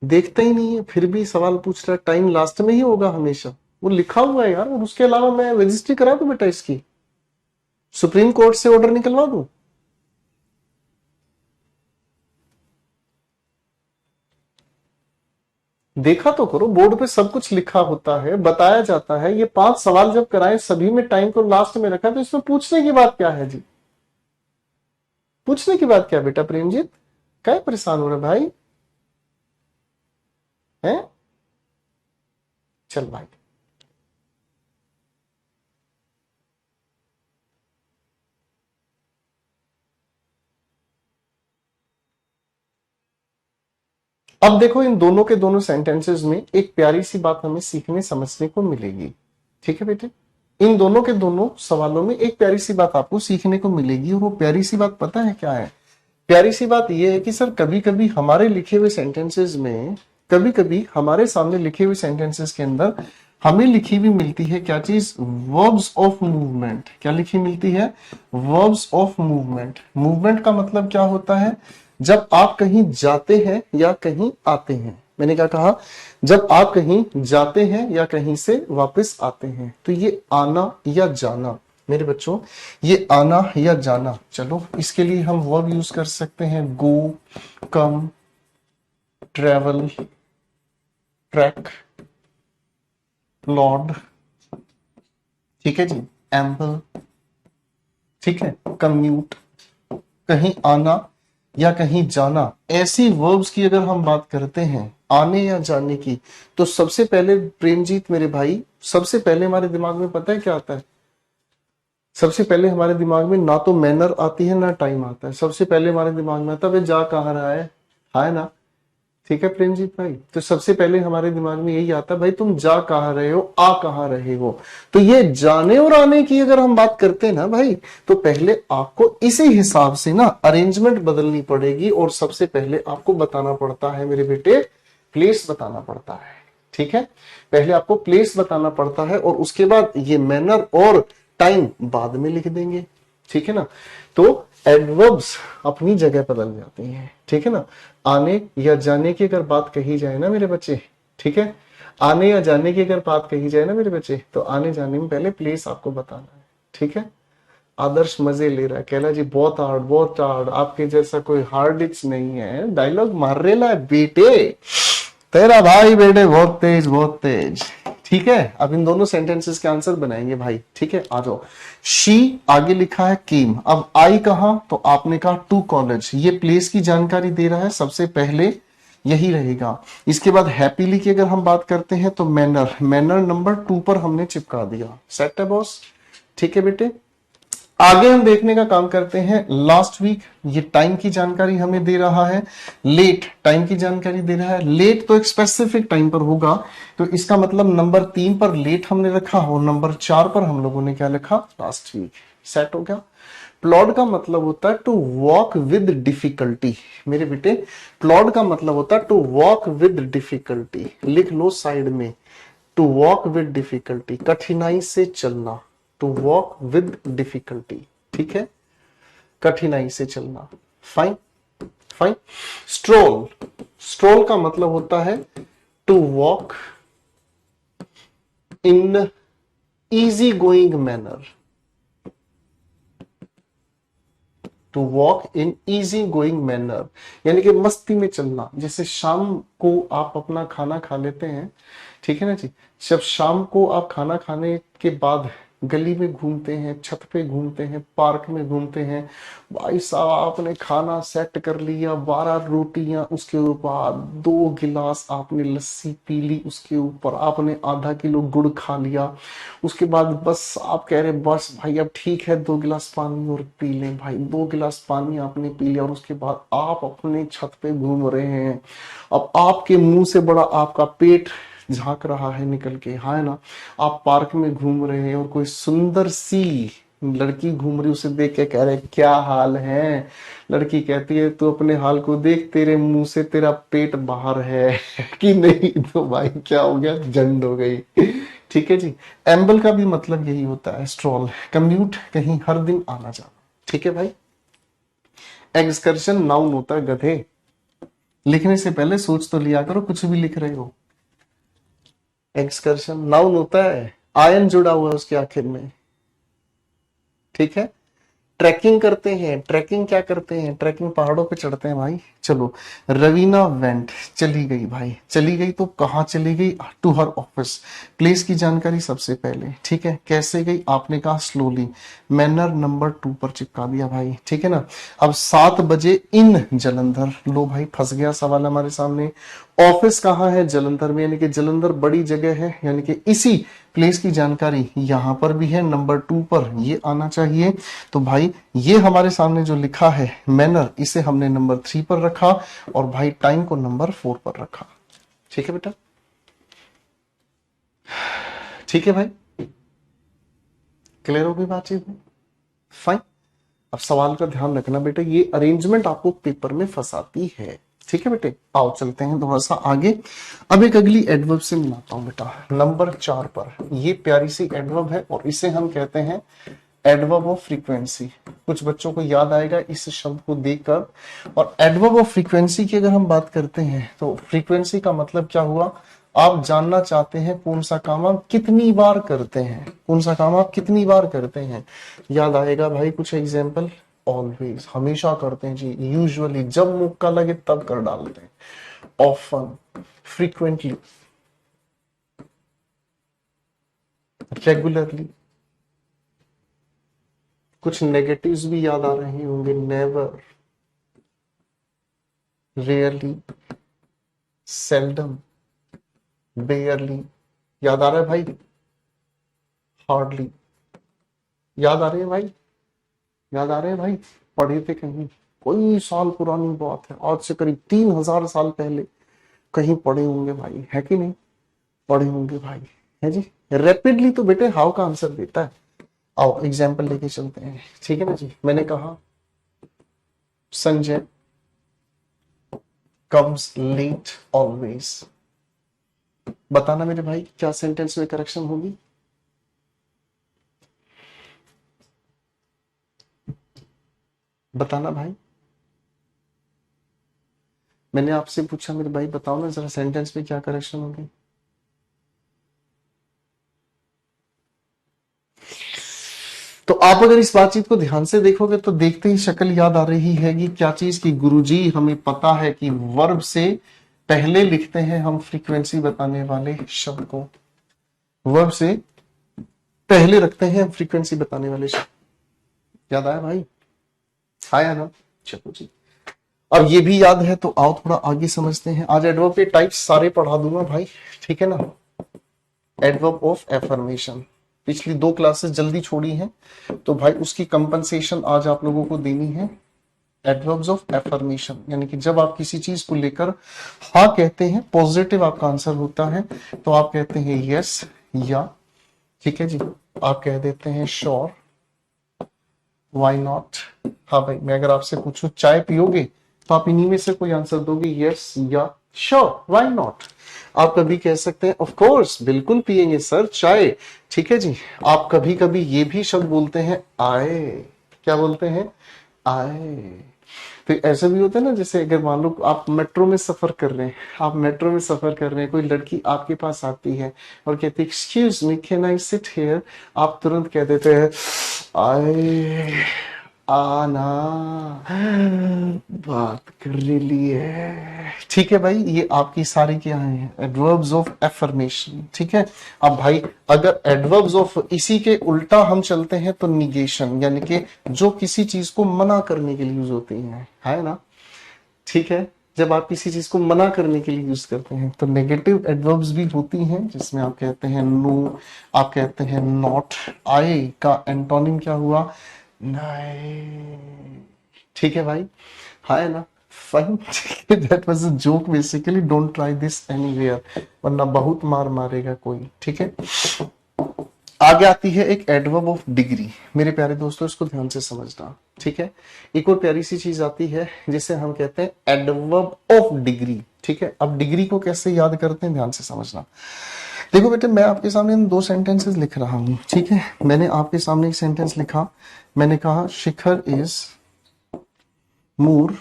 देखता ही नहीं है, फिर भी सवाल पूछ रहा है। टाइम लास्ट में ही होगा हमेशा, वो लिखा हुआ है यार। और उसके अलावा मैं रजिस्ट्री करा दूं बेटा इसकी, सुप्रीम कोर्ट से ऑर्डर निकलवा दूं? देखा तो करो, बोर्ड पे सब कुछ लिखा होता है, बताया जाता है। ये 5 सवाल जब कराए, सभी में टाइम को लास्ट में रखा, तो इसमें पूछने की बात क्या है जी? पूछने की बात क्या है बेटा प्रेमजीत? क्या परेशान हो रहा है भाई? हैं? चल भाई, अब देखो इन दोनों के दोनों सेंटेंसेस में एक प्यारी सी बात हमें सीखने समझने को मिलेगी, ठीक है बेटे। इन दोनों के दोनों सवालों में एक प्यारी सी बात आपको सीखने को मिलेगी, और वो प्यारी सी बात पता है क्या है? प्यारी सी बात यह है कि सर कभी कभी हमारे लिखे हुए सेंटेंसेस में, कभी कभी हमारे सामने लिखे हुए सेंटेंसेस के अंदर हमें लिखी हुई मिलती है क्या चीज? Verbs of movement. क्या लिखी मिलती है? Verbs of movement. मूवमेंट का मतलब क्या होता है? जब आप कहीं जाते हैं या कहीं आते हैं। मैंने क्या कहा? जब आप कहीं जाते हैं या कहीं से वापस आते हैं, तो ये आना या जाना मेरे बच्चों, ये आना या जाना। चलो इसके लिए हम वर्ब यूज कर सकते हैं, गो, कम, ट्रेवल, ट्रैक, लॉर्ड, ठीक है जी, एम्बल, ठीक है, कम्यूट, कहीं आना या कहीं जाना। ऐसी वर्ब्स की अगर हम बात करते हैं, आने या जाने की, तो सबसे पहले प्रेमजीत मेरे भाई, सबसे पहले हमारे दिमाग में पता है क्या आता है? सबसे पहले हमारे दिमाग में ना तो मैनर आती है ना टाइम आता है। सबसे पहले हमारे दिमाग में आता है भाई जा कहाँ रहा है ना? ठीक है प्रेमजीत भाई, तो सबसे पहले हमारे दिमाग में यही आता है भाई तुम जा कहाँ रहे हो, आ कहाँ रहे हो। तो ये जाने और आने की अगर हम बात करते हैं ना भाई, तो पहले आपको इसी हिसाब से ना अरेंजमेंट बदलनी पड़ेगी, और सबसे पहले आपको बताना पड़ता है मेरे बेटे, प्लेस बताना पड़ता है, ठीक है। पहले आपको प्लेस बताना पड़ता है, और उसके बाद ये मैनर और टाइम बाद में लिख देंगे, ठीक है ना। तो एडवर्ब्स अपनी जगह बदल जाती हैं, ठीक है ना। आने या जाने की अगर बात कही जाए ना मेरे बच्चे, ठीक है, आने या जाने की अगर बात कही जाए ना मेरे बच्चे, तो आने जाने में पहले प्लेस आपको बताना है, ठीक है। आदर्श मजे ले रहा है, कहला जी बहुत हार्ड बहुत हार्ड, आपके जैसा कोई हार्ड इच नहीं है, डायलॉग मार रेला है बेटे, तेरा भाई बेटे बहुत तेज बहुत तेज। ठीक है, अब इन दोनों सेंटेंसेस के आंसर बनाएंगे भाई, ठीक है, आ जाओ। शी आगे लिखा है केम, अब आई कहा, तो आपने कहा टू कॉलेज, ये प्लेस की जानकारी दे रहा है सबसे पहले, यही रहेगा। इसके बाद हैप्पीली की अगर हम बात करते हैं तो मैनर, मैनर नंबर 2 पर हमने चिपका दिया, सेट है बॉस, ठीक है बेटे। आगे हम देखने का काम करते हैं लास्ट वीक, ये टाइम की जानकारी हमें दे रहा है, लेट टाइम की जानकारी दे रहा है, लेट तो एक स्पेसिफिक टाइम पर होगा, तो इसका मतलब नंबर 3 पर लेट हमने रखा और नंबर 4 पर हम लोगों ने क्या लिखा, लास्ट वीक, सेट हो गया। प्लॉड का मतलब होता है टू वॉक विद डिफिकल्टी, मेरे बेटे प्लॉड का मतलब होता है टू वॉक विद डिफिकल्टी, लिख लो साइड में, टू वॉक विद डिफिकल्टी, कठिनाई से चलना, टू वॉक विद डिफिकल्टी, ठीक है, कठिनाई से चलना, फाइन फाइन। स्ट्रोल, स्ट्रोल का मतलब होता है to walk in easy going manner, to walk in easy going manner, यानी कि मस्ती में चलना, जैसे शाम को आप अपना खाना खा लेते हैं, ठीक है ना जी, जब शाम को आप खाना खाने के बाद गली में घूमते हैं, छत पे घूमते हैं, पार्क में घूमते हैं, भाई साहब आपने खाना सेट कर लिया, 12 रोटियां, उसके ऊपर 2 गिलास आपने लस्सी पी ली, उसके ऊपर आपने आधा किलो गुड़ खा लिया, उसके बाद बस आप कह रहे बस भाई अब ठीक है 2 गिलास पानी और पी लें, भाई 2 गिलास पानी आपने पी लिया और उसके बाद आप अपने छत पे घूम रहे हैं, अब आपके मुंह से बड़ा आपका पेट झांक रहा है निकल के, हाँ है ना, आप पार्क में घूम रहे हैं और कोई सुंदर सी लड़की घूम रही, उसे देख के कह रहे क्या हाल है, लड़की कहती है तू अपने हाल को देख, तेरे मुंह से तेरा पेट बाहर है कि नहीं, तो भाई क्या हो गया, जंड हो गई, ठीक है जी। एम्बल का भी मतलब यही होता है, स्ट्रॉल, कम्यूट, कहीं हर दिन आना जाना, ठीक है भाई। एक्सकर्शन नाउन होता है गधे, लिखने से पहले सोच तो लिया करो कुछ भी लिख रहे हो। एक्सकर्शन नाउन होता है, आयन जुड़ा हुआ है उसके आखिर में, ठीक है। ट्रैकिंग करते हैं, ट्रैकिंग क्या करते हैं, ट्रैकिंग पहाड़ों पे चढ़ते हैं भाई। चलो, रवीना वेंट, चली गई भाई, चली गई तो कहाँ चली गई, टू हर ऑफिस, प्लेस की जानकारी सबसे पहले, ठीक है। कैसे गई, आपने कहा स्लोली, मैनर नंबर 2 पर चिपका दिया भाई, ठीक है ना। अब 7 बजे इन जलंधर, लो भाई फंस गया सवाल हमारे सामने, ऑफिस कहाँ है, जलंधर में, यानी कि जलंधर बड़ी जगह है, यानी कि इसी प्लेस की जानकारी यहां पर भी है, नंबर 2 पर ये आना चाहिए। तो भाई ये हमारे सामने जो लिखा है मैनर, इसे हमने नंबर 3 पर रखा और भाई टाइम को नंबर 4 पर रखा, ठीक है बेटा, ठीक है भाई, क्लियर हो गई बातचीत में, फाइन। अब सवाल का ध्यान रखना बेटे, ये अरेंजमेंट आपको पेपर में फंसाती है, ठीक है बेटे। आओ चलते हैं थोड़ा सा आगे, अब एक अगली एडवर्ब से मिलाता हूं बेटा, नंबर 4 पर, ये प्यारी सी एडवर्ब है और इसे हम कहते हैं एडवर्ब ऑफ फ्रीक्वेंसी। कुछ बच्चों को याद आएगा इस शब्द को देखकर। और एडवर्ब ऑफ फ्रीक्वेंसी की अगर हम बात करते हैं तो फ्रीक्वेंसी का मतलब क्या हुआ, आप जानना चाहते हैं कौन सा काम आप कितनी बार करते हैं, कौन सा काम आप कितनी बार करते हैं, याद आएगा भाई कुछ एग्जाम्पल, ऑलवेज हमेशा करते हैं जी, यूजुअली जब मौका लगे तब कर डालते हैं, ऑफन, फ्रीक्वेंटली, रेगुलरली। कुछ नेगेटिव्स भी याद आ रहे होंगे, नेवर, रेयरली, सेल्डम, बेयरली, याद आ रहा है भाई, हार्डली, याद आ रहे हैं भाई, याद आ रहे हैं भाई, पढ़े थे कहीं, कोई साल पुरानी बात है, आज से करीब 3000 साल पहले कहीं पढ़े होंगे भाई, है कि नहीं, पढ़े होंगे भाई, है जी। रैपिडली तो बेटे हाउ का आंसर देता है, आओ एग्जाम्पल लेके चलते हैं, ठीक है ना जी। मैंने कहा संजय कम्स लेट ऑलवेज, बताना मेरे भाई क्या सेंटेंस में करेक्शन होगी, बताना भाई। मैंने आपसे पूछा मेरे भाई, बताओ ना जरा सेंटेंस में क्या करेक्शन होगी। तो आप अगर इस बातचीत को ध्यान से देखोगे तो देखते ही शक्ल याद आ रही है कि क्या चीज की, गुरुजी हमें पता है कि वर्ब से पहले लिखते हैं हम फ्रीक्वेंसी बताने वाले शब्द को, वर्ब से पहले रखते हैं हम फ्रीक्वेंसी बताने वाले शब्द। याद आया भाई? आया ना? चलो जी। अब ये भी याद है तो आओ थोड़ा आगे समझते हैं। आज एडवर्ब के टाइप्स सारे पढ़ा दूंगा भाई, ठीक है ना। एडवर्ब ऑफ एफर्मेशन, पिछली 2 क्लासेस जल्दी छोड़ी हैं तो भाई उसकी कंपनसेशन आज आप लोगों को देनी है। एडवर्ब्स ऑफ एफर्मेशन यानी कि जब आप किसी चीज को लेकर हाँ कहते हैं, पॉजिटिव आपका आंसर होता है, तो आप कहते हैं यस या, ठीक है जी। आप कह देते हैं श्योर, व्हाई नॉट। हाँ भाई, मैं अगर आपसे पूछूं चाय पियोगे तो आप इन्हीं में से कोई आंसर दोगे, यस या श्योर, व्हाई नॉट। आप कभी कह सकते हैं ऑफ कोर्स, बिल्कुल पिएंगे सर चाय, ठीक है जी। आप कभी कभी ये भी शब्द बोलते हैं आए। क्या बोलते हैं? आए। तो ऐसा भी होता है ना, जैसे अगर मान लो आप मेट्रो में सफर कर रहे हैं, आप मेट्रो में सफर कर रहे हैं, कोई लड़की आपके पास आती है और कहती है excuse me can I sit here, आप तुरंत कह देते हैं आए, आना, बात कर रही है, ठीक है भाई। ये आपकी सारी क्या है, एडवर्ब्स ऑफ एफर्मेशन, ठीक है। अब भाई अगर एडवर्ब्स ऑफ इसी के उल्टा हम चलते हैं तो निगेशन, यानी कि जो किसी चीज को मना करने के लिए यूज होती है ना, ठीक है। जब आप किसी चीज को मना करने के लिए यूज करते हैं तो नेगेटिव एडवर्ब्स भी होती हैं, जिसमें आप कहते हैं नो, आप कहते हैं नॉट। आई का एंटोनिम क्या हुआ? नहीं, ठीक है भाई। हाँ है ना? Fine, that was a joke basically, don't try this anywhere, वरना बहुत मार मारेगा कोई, ठीक है। आगे आती है एक एडवर्ब ऑफ डिग्री। मेरे प्यारे दोस्तों इसको ध्यान से समझना, ठीक है। एक और प्यारी सी चीज आती है जिसे हम कहते हैं एडवर्ब ऑफ डिग्री, ठीक है। अब डिग्री को कैसे याद करते हैं, ध्यान से समझना। देखो बेटे, मैं आपके सामने इन 2 सेंटेंसेस लिख रहा हूं, ठीक है। मैंने आपके सामने एक सेंटेंस लिखा, मैंने कहा Shikhar is more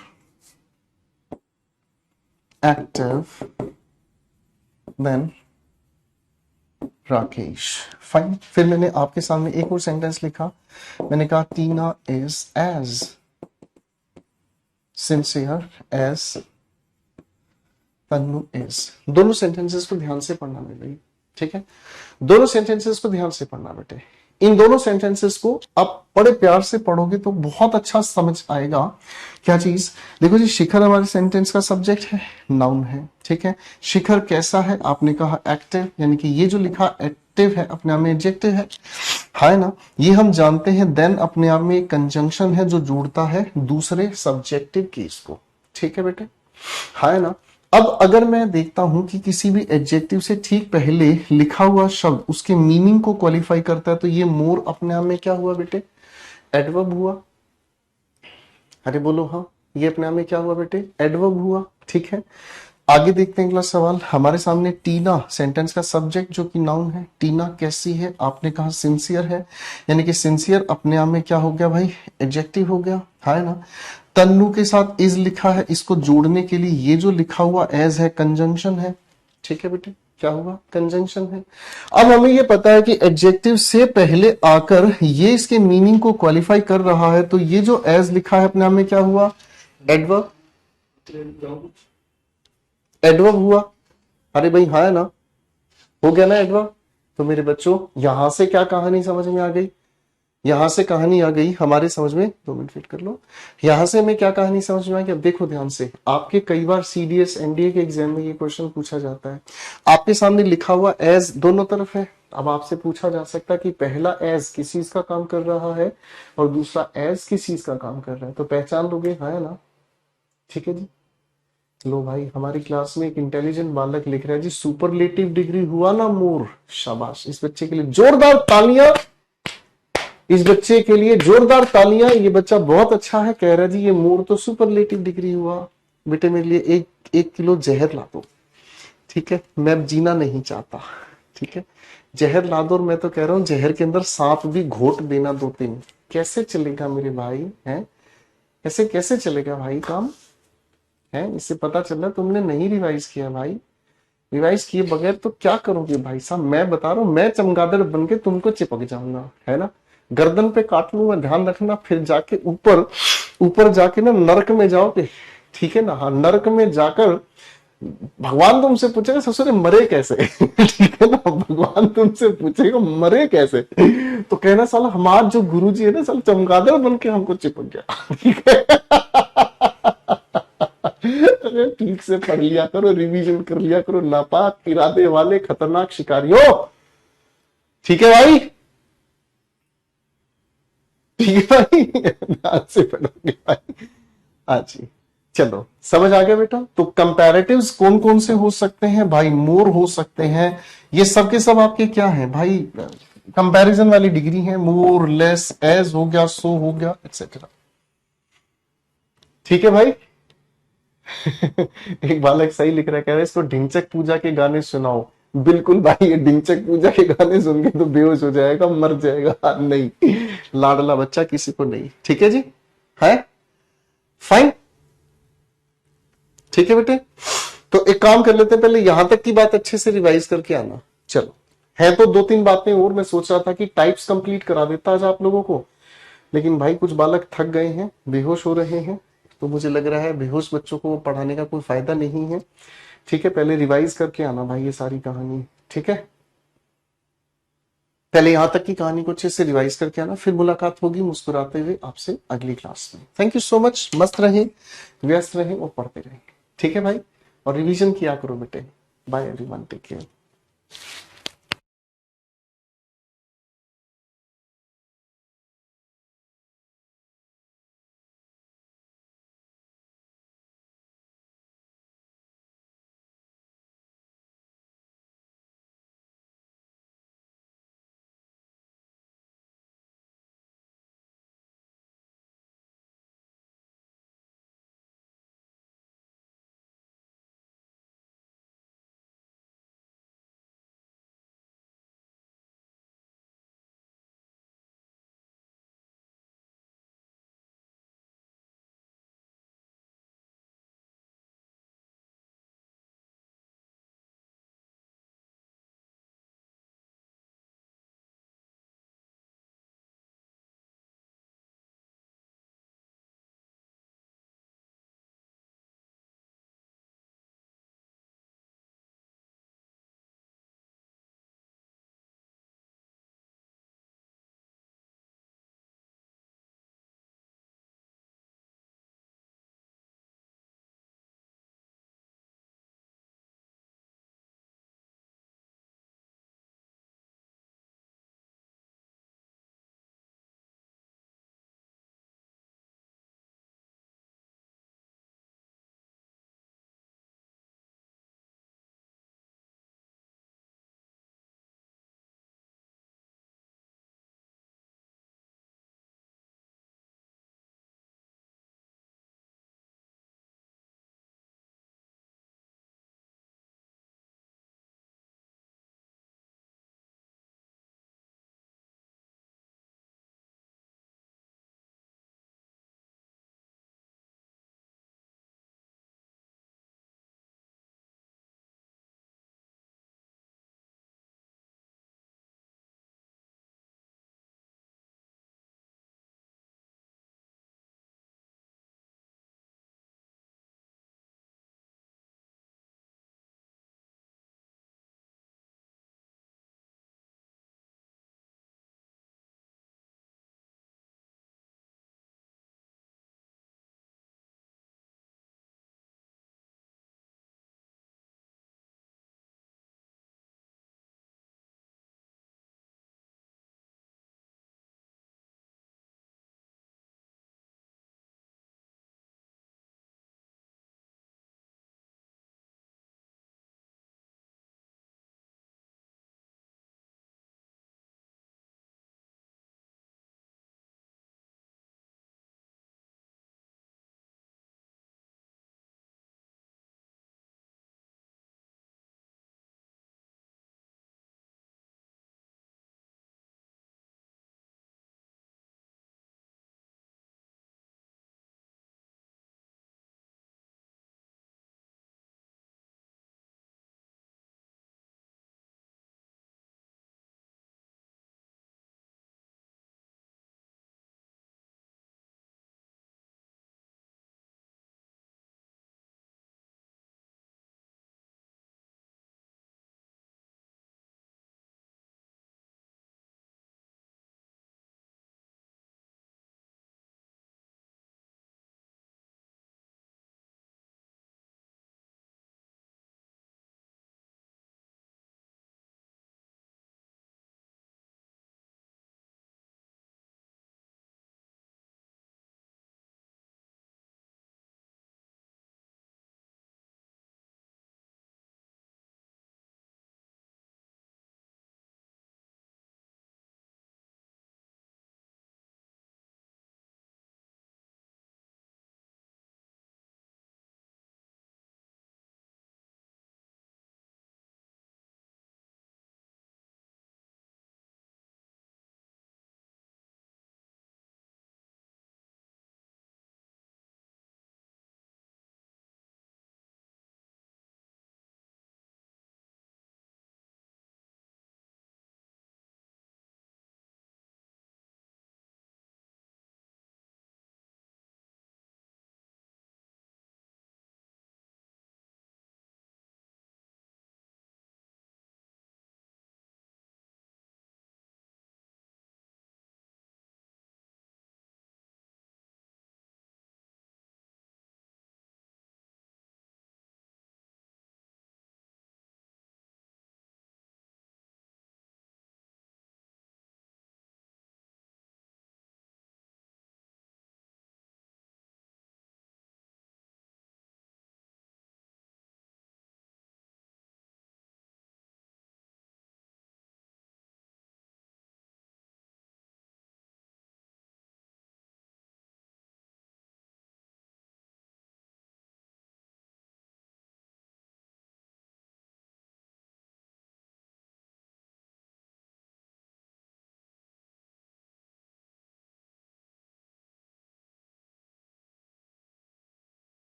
active than Rakesh, fine. फिर मैंने आपके सामने एक और सेंटेंस लिखा, मैंने कहा Tina is as sincere as Tannu is. दोनों सेंटेंसेस को ध्यान से पढ़ना बेटे, ठीक है। दोनों सेंटेंसेस को ध्यान से पढ़ना बेटे। इन दोनों सेंटेंसेस को आप बड़े प्यार से पढ़ोगे तो बहुत अच्छा समझ आएगा। क्या चीज? देखो जी, शिखर हमारे सेंटेंस का सब्जेक्ट है, नाउन है, ठीक है। शिखर कैसा है? आपने कहा एक्टिव, यानी कि ये जो लिखा एक्टिव है अपने आप में एडजेक्टिव है ना। ये हम जानते हैं। देन अपने आप में एक कंजंक्शन है जो जोड़ता है दूसरे सब्जेक्टिव केस को, ठीक है बेटे, है ना। अब अगर मैं देखता हूं कि किसी भी एडजेक्टिव से ठीक पहले लिखा हुआ शब्द उसके मीनिंग को क्वालिफाई करता है तो ये मोर अपने आप में क्या हुआ बेटे? एडवर्ब हुआ। अरे बोलो हाँ, ये अपने आप में क्या हुआ बेटे? एडवर्ब हुआ, ठीक है। आगे देखते हैं अगला सवाल। हमारे सामने टीना सेंटेंस का सब्जेक्ट जो कि नाउन है। टीना कैसी है? आपने कहा सिंसियर है, यानी कि सिंसियर अपने आप में क्या हो गया भाई? एडजेक्टिव हो गया, है ना। तन्नू के साथ इज लिखा है, इसको जोड़ने के लिए ये जो लिखा हुआ एज है कंजंक्शन है, ठीक है बेटे, क्या हुआ? कंजंक्शन है। अब हमें ये पता है कि एडजेक्टिव से पहले आकर ये इसके मीनिंग को क्वालिफाई कर रहा है, तो ये जो एज लिखा है अपने आप में क्या हुआ? एडवर्ब। एडवर्ब हुआ। अरे भाई हाँ है ना, हो गया ना एडवर्ब। तो मेरे बच्चों यहां से क्या कहानी समझ में आ गई? यहां से कहानी आ गई हमारे समझ में, 2 मिनट वेट कर लो। यहां से हमें क्या कहानी समझ में आ गई? अब देखो ध्यान से, आपके कई बार सीडीएस एनडीए के एग्जाम में ये क्वेश्चन पूछा जाता है। आपके सामने लिखा हुआ एज दोनों तरफ है। अब आपसे पूछा जा सकता है कि पहला एज किस चीज का काम कर रहा है और दूसरा एज किस चीज का काम कर रहा है, तो पहचान लोगे, हाँ है ना, ठीक है जी। लो भाई, हमारी क्लास में एक इंटेलिजेंट बालक लिख रहा है जी सुपरलेटिव डिग्री हुआ ना मोर। शाबाश, इस बच्चे के लिए जोरदार तालियां, इस बच्चे के लिए जोरदार तालियां। ये बच्चा बहुत अच्छा है, कह रहा है जी ये मोर तो सुपरलेटिव डिग्री हुआ। बेटे मेरे लिए 1 किलो जहर ला दो, ठीक है, मैं जीना नहीं चाहता, ठीक है। जहर ला दो, और मैं तो कह रहा हूं जहर के अंदर सांप भी घोट देना 2-3। कैसे चलेगा मेरे भाई? हैं ऐसे कैसे चलेगा भाई काम? है, इससे पता चल रहा है तुमने नहीं रिवाइज किया भाई। रिवाइज किए बगैर तो क्या करोगे भाई साहब, मैं बता रहा हूँ, मैं चमगादड़ बन के तुमको चिपक जाऊंगा, है ना, गर्दन पे काट लूंगा, ध्यान रखना, फिर जाके ऊपर ऊपर जाके ना नरक में जाओगे, ठीक है ना, हाँ, नरक में जाकर भगवान तुमसे पूछेगा ससुरे मरे कैसे ठीक है ना, भगवान तुमसे पूछेगा मरे कैसे, तो कहना साला हमारा जो गुरु जी है ना, साला चमगादड़ बन के हमको चिपक गया ठीक है अरे ठीक से पढ़ लिया करो, रिवीजन कर लिया करो, नापाक इरादे वाले खतरनाक शिकारियों, ठीक है भाई, ठीक है भाई ध्यान से पढ़ोगे भाई। हाँ जी, चलो समझ आ गया बेटा। तो कंपैरेटिव्स कौन कौन से हो सकते हैं भाई? मोर हो सकते हैं, ये सब के सब आपके क्या हैं भाई, कंपैरिजन वाली डिग्री है, मोर लेस, एज हो गया, सो हो गया, एक्सेट्रा, ठीक है भाई एक बालक सही लिख रहा है, कह रहा है इसको ढिंचक पूजा के गाने सुनाओ। बिल्कुल भाई, ये ढिंचक पूजा के गाने सुन के तो बेहोश हो जाएगा, मर जाएगा, नहीं, लाडला बच्चा किसी को नहीं, ठीक है जी, है फाइन, ठीक है बेटे। तो एक काम कर लेते हैं, पहले यहां तक की बात अच्छे से रिवाइज करके आना। चलो, है तो दो तीन बातें और, मैं सोच रहा था कि टाइप्स कंप्लीट करा देता आज आप लोगों को, लेकिन भाई कुछ बालक थक गए हैं, बेहोश हो रहे हैं, तो मुझे लग रहा है बेहोश बच्चों को पढ़ाने का कोई फायदा नहीं है, ठीक है। पहले रिवाइज करके आना भाई ये सारी कहानी, ठीक है, पहले यहां तक की कहानी को अच्छे से रिवाइज करके आना, फिर मुलाकात होगी मुस्कुराते हुए आपसे अगली क्लास में। थैंक यू सो मच, मस्त रहे, व्यस्त रहे और पढ़ते रहे, ठीक है भाई, और रिवीजन किया करो बेटे। Bye everyone, take care.